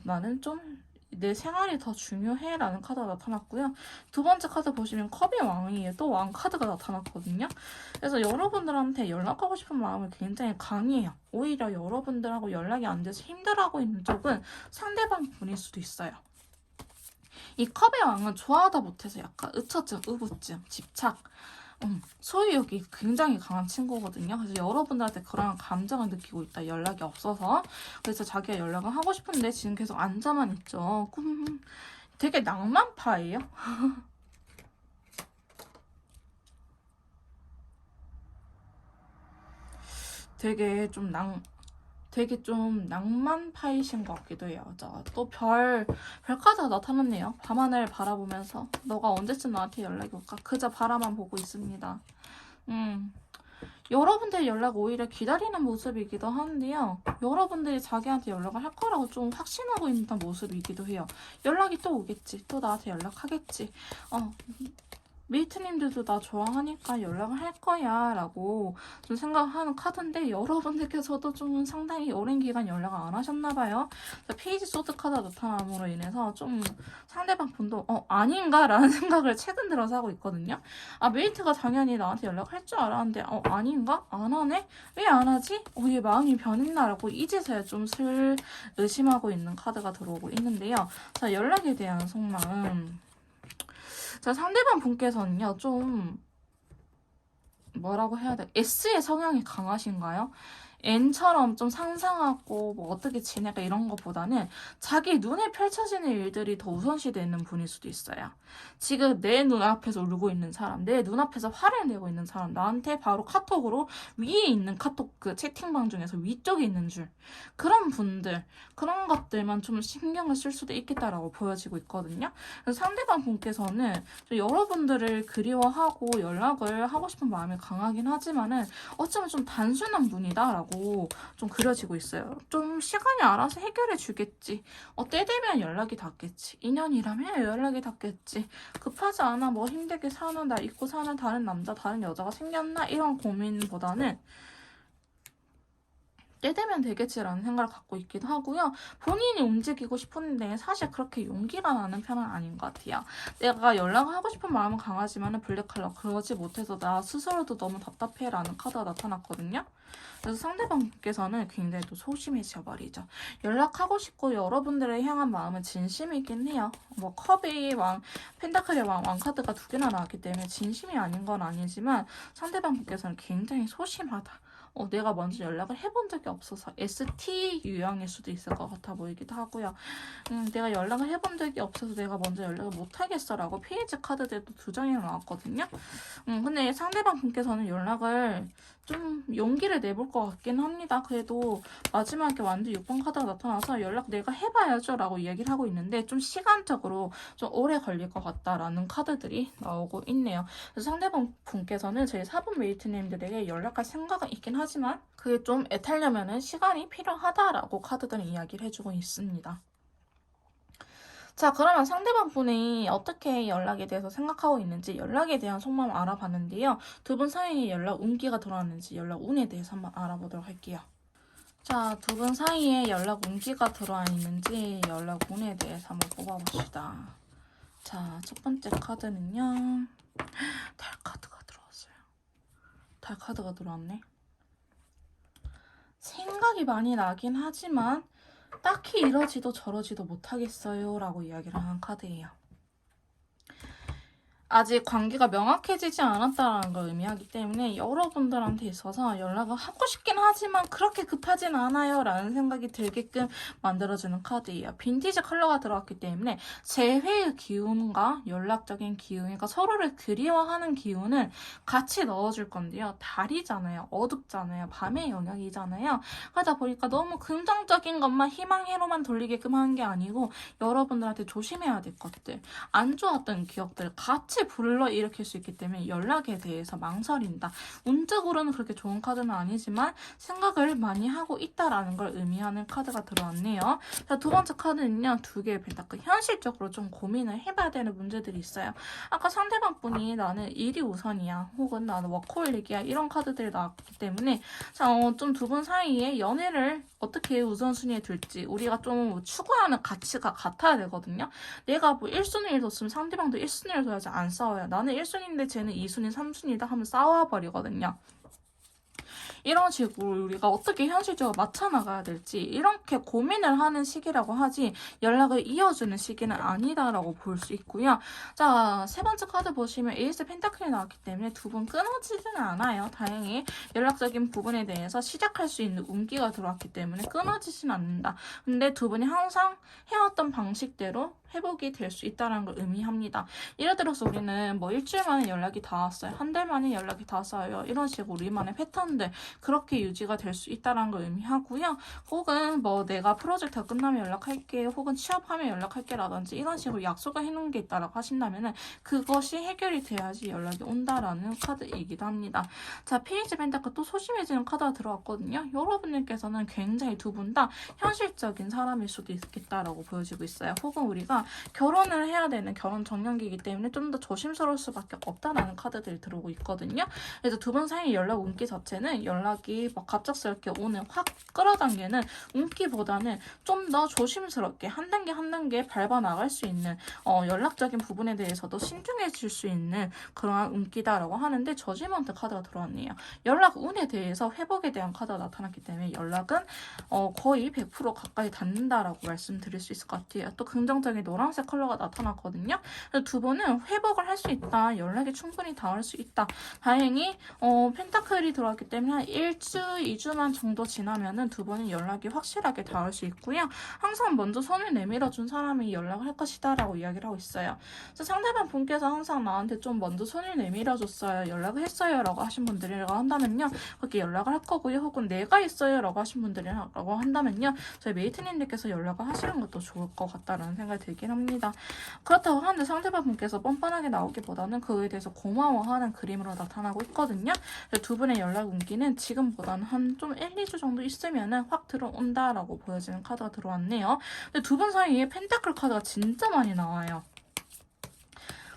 나는 좀 내 생활이 더 중요해 라는 카드가 나타났고요. 두 번째 카드 보시면 컵의 왕이에요. 또 왕 카드가 나타났거든요. 그래서 여러분들한테 연락하고 싶은 마음이 굉장히 강해요. 오히려 여러분들하고 연락이 안 돼서 힘들어하고 있는 쪽은 상대방 분일 수도 있어요. 이 컵의 왕은 좋아하다 못해서 약간 의처증, 의부증, 집착, 소유욕이 굉장히 강한 친구거든요. 그래서 여러분들한테 그런 감정을 느끼고 있다. 연락이 없어서. 그래서 자기가 연락을 하고 싶은데 지금 계속 앉아만 있죠. 되게 낭만파예요. 되게 좀 되게 좀 낭만파이신 것 같기도 해요. 자, 또 별카드가 나타났네요. 밤하늘 바라보면서 너가 언제쯤 나한테 연락이 올까? 그저 바라만 보고 있습니다. 여러분들의 연락 오히려 기다리는 모습이기도 한데요. 여러분들이 자기한테 연락을 할 거라고 좀 확신하고 있는 모습이기도 해요. 연락이 또 오겠지. 또 나한테 연락하겠지. 메이트님들도 나 좋아하니까 연락을 할 거야 라고 좀 생각하는 카드인데 여러분들께서도 좀 상당히 오랜 기간 연락을 안 하셨나봐요. 페이지 소드 카드가 나타남으로 인해서 좀 상대방 분도 아닌가? 라는 생각을 최근 들어서 하고 있거든요. 메이트가 당연히 나한테 연락할 줄 알았는데 아닌가? 안 하네? 왜 안 하지? 얘 마음이 변했나? 라고 이제서야 좀 슬 의심하고 있는 카드가 들어오고 있는데요. 자, 연락에 대한 속마음. 자, 상대방 분께서는요, 좀, 뭐라고 해야 돼? S의 성향이 강하신가요? N처럼 좀 상상하고 뭐 어떻게 지내가 이런 것보다는 자기 눈에 펼쳐지는 일들이 더 우선시되는 분일 수도 있어요. 지금 내 눈앞에서 울고 있는 사람, 내 눈앞에서 화를 내고 있는 사람, 나한테 바로 카톡으로 위에 있는 카톡 그 채팅방 중에서 위쪽에 있는 줄. 그런 분들, 그런 것들만 좀 신경을 쓸 수도 있겠다라고 보여지고 있거든요. 그래서 상대방 분께서는 여러분들을 그리워하고 연락을 하고 싶은 마음이 강하긴 하지만은 어쩌면 좀 단순한 분이다라고 좀 그려지고 있어요. 좀 시간이 알아서 해결해 주겠지. 때 되면 연락이 닿겠지. 인연이라면 연락이 닿겠지. 급하지 않아. 뭐 힘들게 사는 나 잊고 사는 다른 남자, 다른 여자가 생겼나? 이런 고민보다는 때 되면 되겠지라는 생각을 갖고 있기도 하고요. 본인이 움직이고 싶은데 사실 그렇게 용기가 나는 편은 아닌 것 같아요. 내가 연락을 하고 싶은 마음은 강하지만 블랙컬러 그러지 못해서 나 스스로도 너무 답답해라는 카드가 나타났거든요. 그래서 상대방께서는 굉장히 또 소심해져 버리죠. 연락하고 싶고 여러분들을 향한 마음은 진심이긴 해요. 뭐 컵의 왕, 펜타클의 왕 카드가 두 개나 나왔기 때문에 진심이 아닌 건 아니지만 상대방께서는 굉장히 소심하다. 내가 먼저 연락을 해본 적이 없어서 ST 유형일 수도 있을 것 같아 보이기도 하고요. 내가 연락을 해본 적이 없어서 내가 먼저 연락을 못하겠어 라고 페이지 카드들도 두 장이나 나왔거든요. 근데 상대방 분께서는 연락을 좀 용기를 내볼 것 같긴 합니다. 그래도 마지막에 완전 6번 카드가 나타나서 연락 내가 해봐야죠 라고 이야기를 하고 있는데 좀 시간적으로 좀 오래 걸릴 것 같다라는 카드들이 나오고 있네요. 그래서 상대방 분께서는 저희 4번 메이트님들에게 연락할 생각은 있긴 하지만 그게 좀 애타려면은 시간이 필요하다라고 카드들은 이야기를 해주고 있습니다. 자, 그러면 상대방 분이 어떻게 연락에 대해서 생각하고 있는지 연락에 대한 속마음 알아봤는데요. 두 분 사이에 연락 운기가 들어왔는지 연락 운에 대해서 한번 알아보도록 할게요. 자, 두 분 사이에 연락 운기가 들어와 있는지 연락 운에 대해서 한번 뽑아봅시다. 자, 첫 번째 카드는요. 달 카드가 들어왔어요. 달 카드가 들어왔네. 생각이 많이 나긴 하지만 딱히 이러지도 저러지도 못하겠어요 라고 이야기를 하는 카드예요. 아직 관계가 명확해지지 않았다는 걸 의미하기 때문에 여러분들한테 있어서 연락을 하고 싶긴 하지만 그렇게 급하진 않아요 라는 생각이 들게끔 만들어주는 카드예요. 빈티지 컬러가 들어왔기 때문에 재회의 기운과 연락적인 기운, 그러니까 서로를 그리워하는 기운을 같이 넣어줄 건데요. 달이잖아요. 어둡잖아요. 밤의 영역이잖아요. 그러다 보니까 너무 긍정적인 것만 희망회로만 돌리게끔 하는 게 아니고 여러분들한테 조심해야 될 것들, 안 좋았던 기억들 같이 불러일으킬 수 있기 때문에 연락에 대해서 망설인다. 운적으로는 그렇게 좋은 카드는 아니지만 생각을 많이 하고 있다라는 걸 의미하는 카드가 들어왔네요. 자, 두 번째 카드는요. 두 개의 펜타클. 현실적으로 좀 고민을 해봐야 되는 문제들이 있어요. 아까 상대방 분이 나는 일이 우선이야. 혹은 나는 워커홀릭이야. 이런 카드들이 나왔기 때문에 자, 좀 두 분 사이에 연애를 어떻게 우선순위에 둘지 우리가 좀 추구하는 가치가 같아야 되거든요. 내가 뭐 1순위를 뒀으면 상대방도 1순위를 둬야지 안 싸워요. 나는 1순위인데 쟤는 2순위, 3순위다 하면 싸워버리거든요. 이런 식으로 우리가 어떻게 현실적으로 맞춰나가야 될지 이렇게 고민을 하는 시기라고 하지 연락을 이어주는 시기는 아니다라고 볼 수 있고요. 자, 세 번째 카드 보시면 에이스 펜타클이 나왔기 때문에 두 분 끊어지지는 않아요. 다행히 연락적인 부분에 대해서 시작할 수 있는 운기가 들어왔기 때문에 끊어지진 않는다. 근데 두 분이 항상 해왔던 방식대로 회복이 될 수 있다는 걸 의미합니다. 예를 들어서 우리는 뭐 일주일 만에 연락이 다 왔어요. 한 달 만에 연락이 다 왔어요. 이런 식으로 우리만의 패턴들 그렇게 유지가 될 수 있다는 걸 의미하고요. 혹은 뭐 내가 프로젝트가 끝나면 연락할게, 혹은 취업하면 연락할게 라든지 이런 식으로 약속을 해놓은 게 있다라고 하신다면은 그것이 해결이 돼야지 연락이 온다라는 카드이기도 합니다. 자, 페이지 펜타클 또 소심해지는 카드가 들어왔거든요. 여러분들께서는 굉장히 두 분 다 현실적인 사람일 수도 있겠다라고 보여지고 있어요. 혹은 우리가 결혼을 해야 되는 결혼 정년기이기 때문에 좀 더 조심스러울 수밖에 없다라는 카드들이 들어오고 있거든요. 그래서 두 분 사이 연락 운기 자체는 연락이 막 갑작스럽게 오는 확 끌어당기는 운기보다는 좀 더 조심스럽게 한 단계 한 단계 밟아 나갈 수 있는 연락적인 부분에 대해서도 신중해질 수 있는 그러한 운기다라고 하는데 저지먼트 카드가 들어왔네요. 연락 운에 대해서 회복에 대한 카드가 나타났기 때문에 연락은 거의 100% 가까이 닿는다라고 말씀드릴 수 있을 것 같아요. 또 긍정적인 노란색 컬러가 나타났거든요. 그래서 두 분은 회복을 할 수 있다. 연락이 충분히 닿을 수 있다. 다행히 펜타클이 들어왔기 때문에 한 1주, 2주만 정도 지나면은 두 분은 연락이 확실하게 닿을 수 있고요. 항상 먼저 손을 내밀어준 사람이 연락을 할 것이다 라고 이야기를 하고 있어요. 그래서 상대방 분께서 항상 나한테 좀 먼저 손을 내밀어줬어요. 연락을 했어요 라고 하신 분들이라고 한다면요. 그렇게 연락을 할 거고요. 혹은 내가 있어요 라고 하신 분들이라고 한다면요. 저희 메이트님들께서 연락을 하시는 것도 좋을 것 같다라는 생각이 들긴 합니다. 그렇다고 하는데 상대방 분께서 뻔뻔하게 나오기보다는 그에 대해서 고마워하는 그림으로 나타나고 있거든요. 두 분의 연락 운기는 지금보다는 한 좀 1, 2주 정도 있으면은 확 들어온다라고 보여지는 카드가 들어왔네요. 근데 두 분 사이에 펜타클 카드가 진짜 많이 나와요.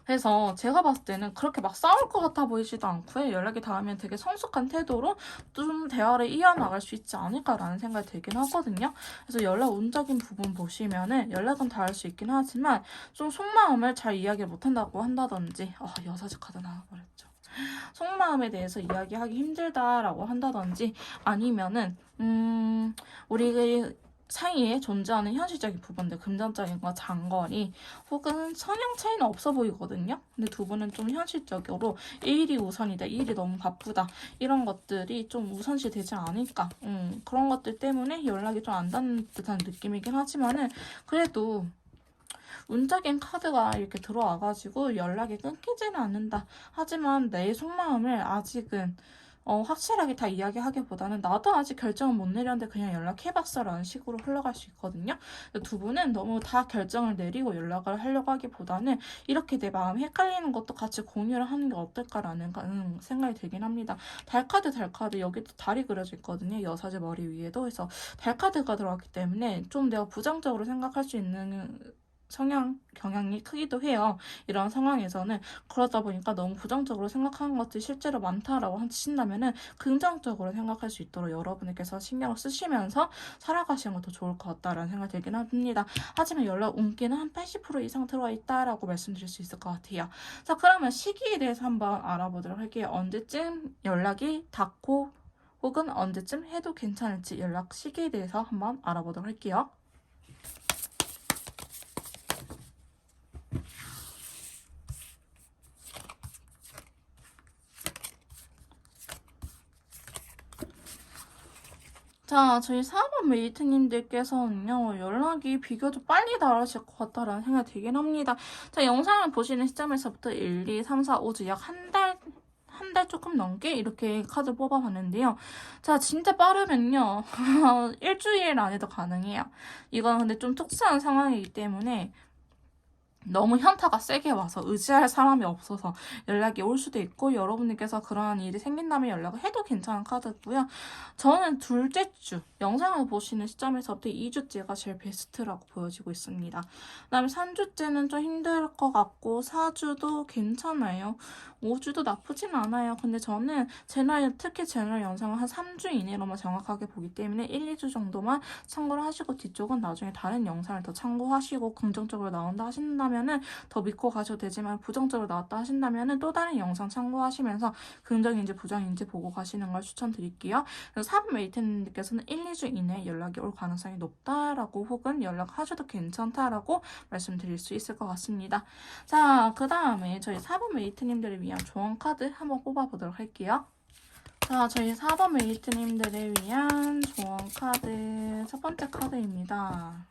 그래서 제가 봤을 때는 그렇게 막 싸울 것 같아 보이지도 않고요. 연락이 닿으면 되게 성숙한 태도로 좀 대화를 이어나갈 수 있지 않을까라는 생각이 들긴 하거든요. 그래서 연락 운적인 부분 보시면은 연락은 닿을 수 있긴 하지만 좀 속마음을 잘 이야기 못한다고 한다든지 여사제 카드 나와버렸죠. 속마음에 대해서 이야기하기 힘들다라고 한다든지 아니면은 우리 사이에 존재하는 현실적인 부분들, 금전적인 거, 장거리 혹은 성향 차이는 없어 보이거든요. 근데 두 분은 좀 현실적으로 이 일이 우선이다, 이 일이 너무 바쁘다 이런 것들이 좀 우선시 되지 않을까, 그런 것들 때문에 연락이 좀 안 닿는 듯한 느낌이긴 하지만은 그래도 운적인 카드가 이렇게 들어와가지고 연락이 끊기지는 않는다. 하지만 내 속마음을 아직은 확실하게 다 이야기하기보다는 나도 아직 결정을 못 내렸는데 그냥 연락해봤어 라는 식으로 흘러갈 수 있거든요. 두 분은 너무 다 결정을 내리고 연락을 하려고 하기보다는 이렇게 내 마음이 헷갈리는 것도 같이 공유를 하는 게 어떨까라는 생각이 들긴 합니다. 달카드 여기도 달이 그려져 있거든요. 여사제 머리 위에도. 그래서 달카드가 들어왔기 때문에 좀 내가 부정적으로 생각할 수 있는 경향이 크기도 해요. 이런 상황에서는. 그러다 보니까 너무 부정적으로 생각하는 것들이 실제로 많다라고 하신다면은 긍정적으로 생각할 수 있도록 여러분께서 신경을 쓰시면서 살아가시는 것도 좋을 것 같다라는 생각이 들긴 합니다. 하지만 연락 운기는 한 80% 이상 들어와 있다라고 말씀드릴 수 있을 것 같아요. 자, 그러면 시기에 대해서 한번 알아보도록 할게요. 언제쯤 연락이 닿고 혹은 언제쯤 해도 괜찮을지 연락 시기에 대해서 한번 알아보도록 할게요. 자, 저희 4번 메이트님들께서는요, 연락이 비교적 빨리 닿으실 것 같다라는 생각이 들긴 합니다. 자, 영상을 보시는 시점에서부터 1, 2, 3, 4, 5주 약 한 달 조금 넘게 이렇게 카드 뽑아봤는데요. 자, 진짜 빠르면요. 일주일 안에도 가능해요. 이건 근데 좀 특수한 상황이기 때문에 너무 현타가 세게 와서 의지할 사람이 없어서 연락이 올 수도 있고 여러분들께서 그러한 일이 생긴다면 연락을 해도 괜찮은 카드고요. 저는 둘째 주 영상을 보시는 시점에서부터 2주째가 제일 베스트라고 보여지고 있습니다. 그다음에 3주째는 좀 힘들 것 같고 4주도 괜찮아요. 5주도 나쁘진 않아요. 근데 저는 특히 제너럴 영상을 한 3주 이내로만 정확하게 보기 때문에 1, 2주 정도만 참고를 하시고 뒤쪽은 나중에 다른 영상을 더 참고하시고 긍정적으로 나온다 하신다면은 더 믿고 가셔도 되지만 부정적으로 나왔다 하신다면은 또 다른 영상 참고하시면서 긍정인지 부정인지 보고 가시는 걸 추천드릴게요. 그래서 4번 메이트님께서는 1, 2주 이내에 연락이 올 가능성이 높다라고 혹은 연락하셔도 괜찮다라고 말씀드릴 수 있을 것 같습니다. 자, 그 다음에 저희 4번 메이트님들을 위한 조언 카드 한번 뽑아보도록 할게요. 자, 저희 4번 메이트님들을 위한 조언 카드 첫 번째 카드입니다.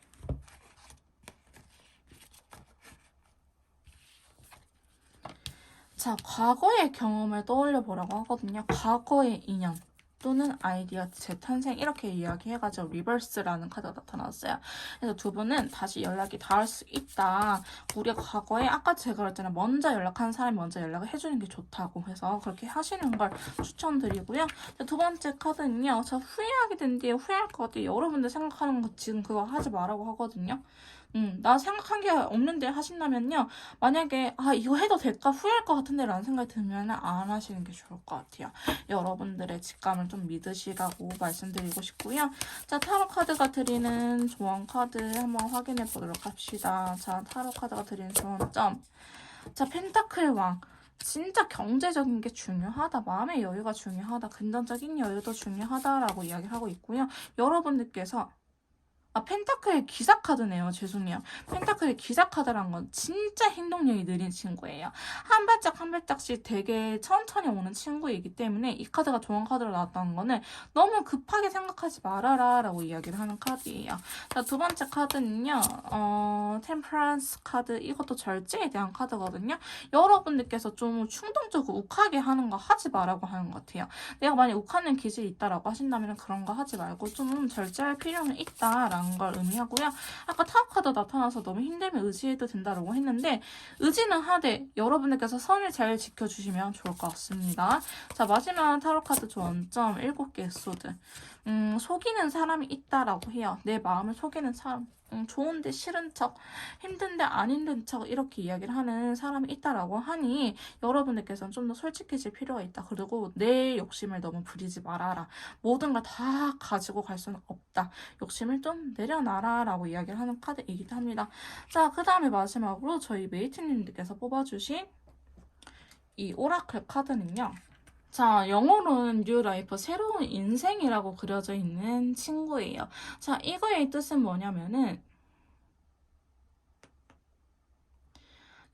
자, 과거의 경험을 떠올려 보라고 하거든요. 과거의 인연 또는 아이디어 재탄생 이렇게 이야기해가지고 리버스라는 카드가 나타났어요. 그래서 두 분은 다시 연락이 닿을 수 있다. 우리가 과거에 아까 제가 그랬잖아요. 먼저 연락하는 사람이 먼저 연락을 해주는 게 좋다고 해서 그렇게 하시는 걸 추천드리고요. 두 번째 카드는요. 저 후회하게 된 뒤에 후회할 것 같아요. 여러분들 생각하는 거 지금 그거 하지 말라고 하거든요. 나 생각한 게 없는데 하신다면요. 만약에 이거 해도 될까 후회할 것 같은데 라는 생각이 들면 안 하시는 게 좋을 것 같아요. 여러분들의 직감을 좀 믿으시라고 말씀드리고 싶고요. 자, 타로 카드가 드리는 조언 카드 한번 확인해 보도록 합시다. 자, 타로 카드가 드리는 조언점. 자, 펜타클 왕. 진짜 경제적인 게 중요하다. 마음의 여유가 중요하다. 금전적인 여유도 중요하다라고 이야기를 하고 있고요. 여러분들께서 펜타클의 기사 카드네요. 죄송해요. 펜타클의 기사 카드란 건 진짜 행동력이 느린 친구예요. 한 발짝 한 발짝씩 되게 천천히 오는 친구이기 때문에 이 카드가 좋은 카드로 나왔다는 거는 너무 급하게 생각하지 말아라 라고 이야기를 하는 카드예요. 자, 두 번째 카드는요. 템퍼런스 카드. 이것도 절제에 대한 카드거든요. 여러분들께서 좀 충동적으로 욱하게 하는 거 하지 말라고 하는 것 같아요. 내가 만약 욱하는 기질이 있다라고 하신다면 그런 거 하지 말고 좀 절제할 필요는 있다라는 걸 의미하고요. 아까 타로 카드 나타나서 너무 힘들면 의지해도 된다라고 했는데 의지는 하되 여러분들께서 선을 잘 지켜주시면 좋을 것 같습니다. 자, 마지막 타로 카드 조언점 7개의 소드. 속이는 사람이 있다라고 해요. 내 마음을 속이는 사람. 좋은데 싫은 척, 힘든데 안 힘든 척 이렇게 이야기를 하는 사람이 있다라고 하니 여러분들께서는 좀 더 솔직해질 필요가 있다. 그리고 내 욕심을 너무 부리지 말아라. 모든 걸 다 가지고 갈 수는 없다. 욕심을 좀 내려놔라 라고 이야기를 하는 카드이기도 합니다. 자, 그 다음에 마지막으로 저희 메이트님들께서 뽑아주신 이 오라클 카드는요. 자, 영어로는 뉴 라이프, 새로운 인생이라고 그려져 있는 친구예요. 자, 이거의 뜻은 뭐냐면은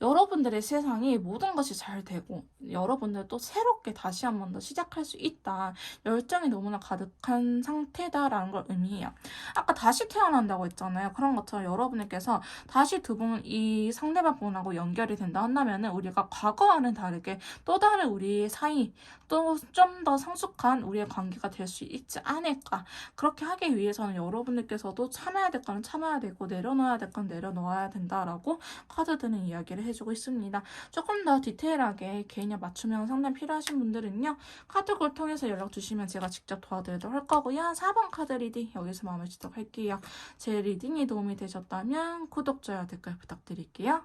여러분들의 세상이 모든 것이 잘 되고 여러분들도 새롭게 다시 한 번 더 시작할 수 있다. 열정이 너무나 가득한 상태다라는 걸 의미해요. 아까 다시 태어난다고 했잖아요. 그런 것처럼 여러분들께서 다시 두 분 이 상대방 분하고 연결이 된다 한다면 우리가 과거와는 다르게 또 다른 우리의 사이 또 좀 더 성숙한 우리의 관계가 될 수 있지 않을까. 그렇게 하기 위해서는 여러분들께서도 참아야 될 거는 참아야 되고 내려놓아야 될 건 내려놓아야 된다라고 카드들은 이야기를 해주고 있습니다. 조금 더 디테일하게 개인력 맞춤형 상담 필요하신 분들은요. 카톡을 통해서 연락 주시면 제가 직접 도와드리도록 할 거고요. 4번 카드 리딩 여기서 마무리 짓도록 할게요. 제 리딩이 도움이 되셨다면 구독, 좋아요, 댓글 부탁드릴게요.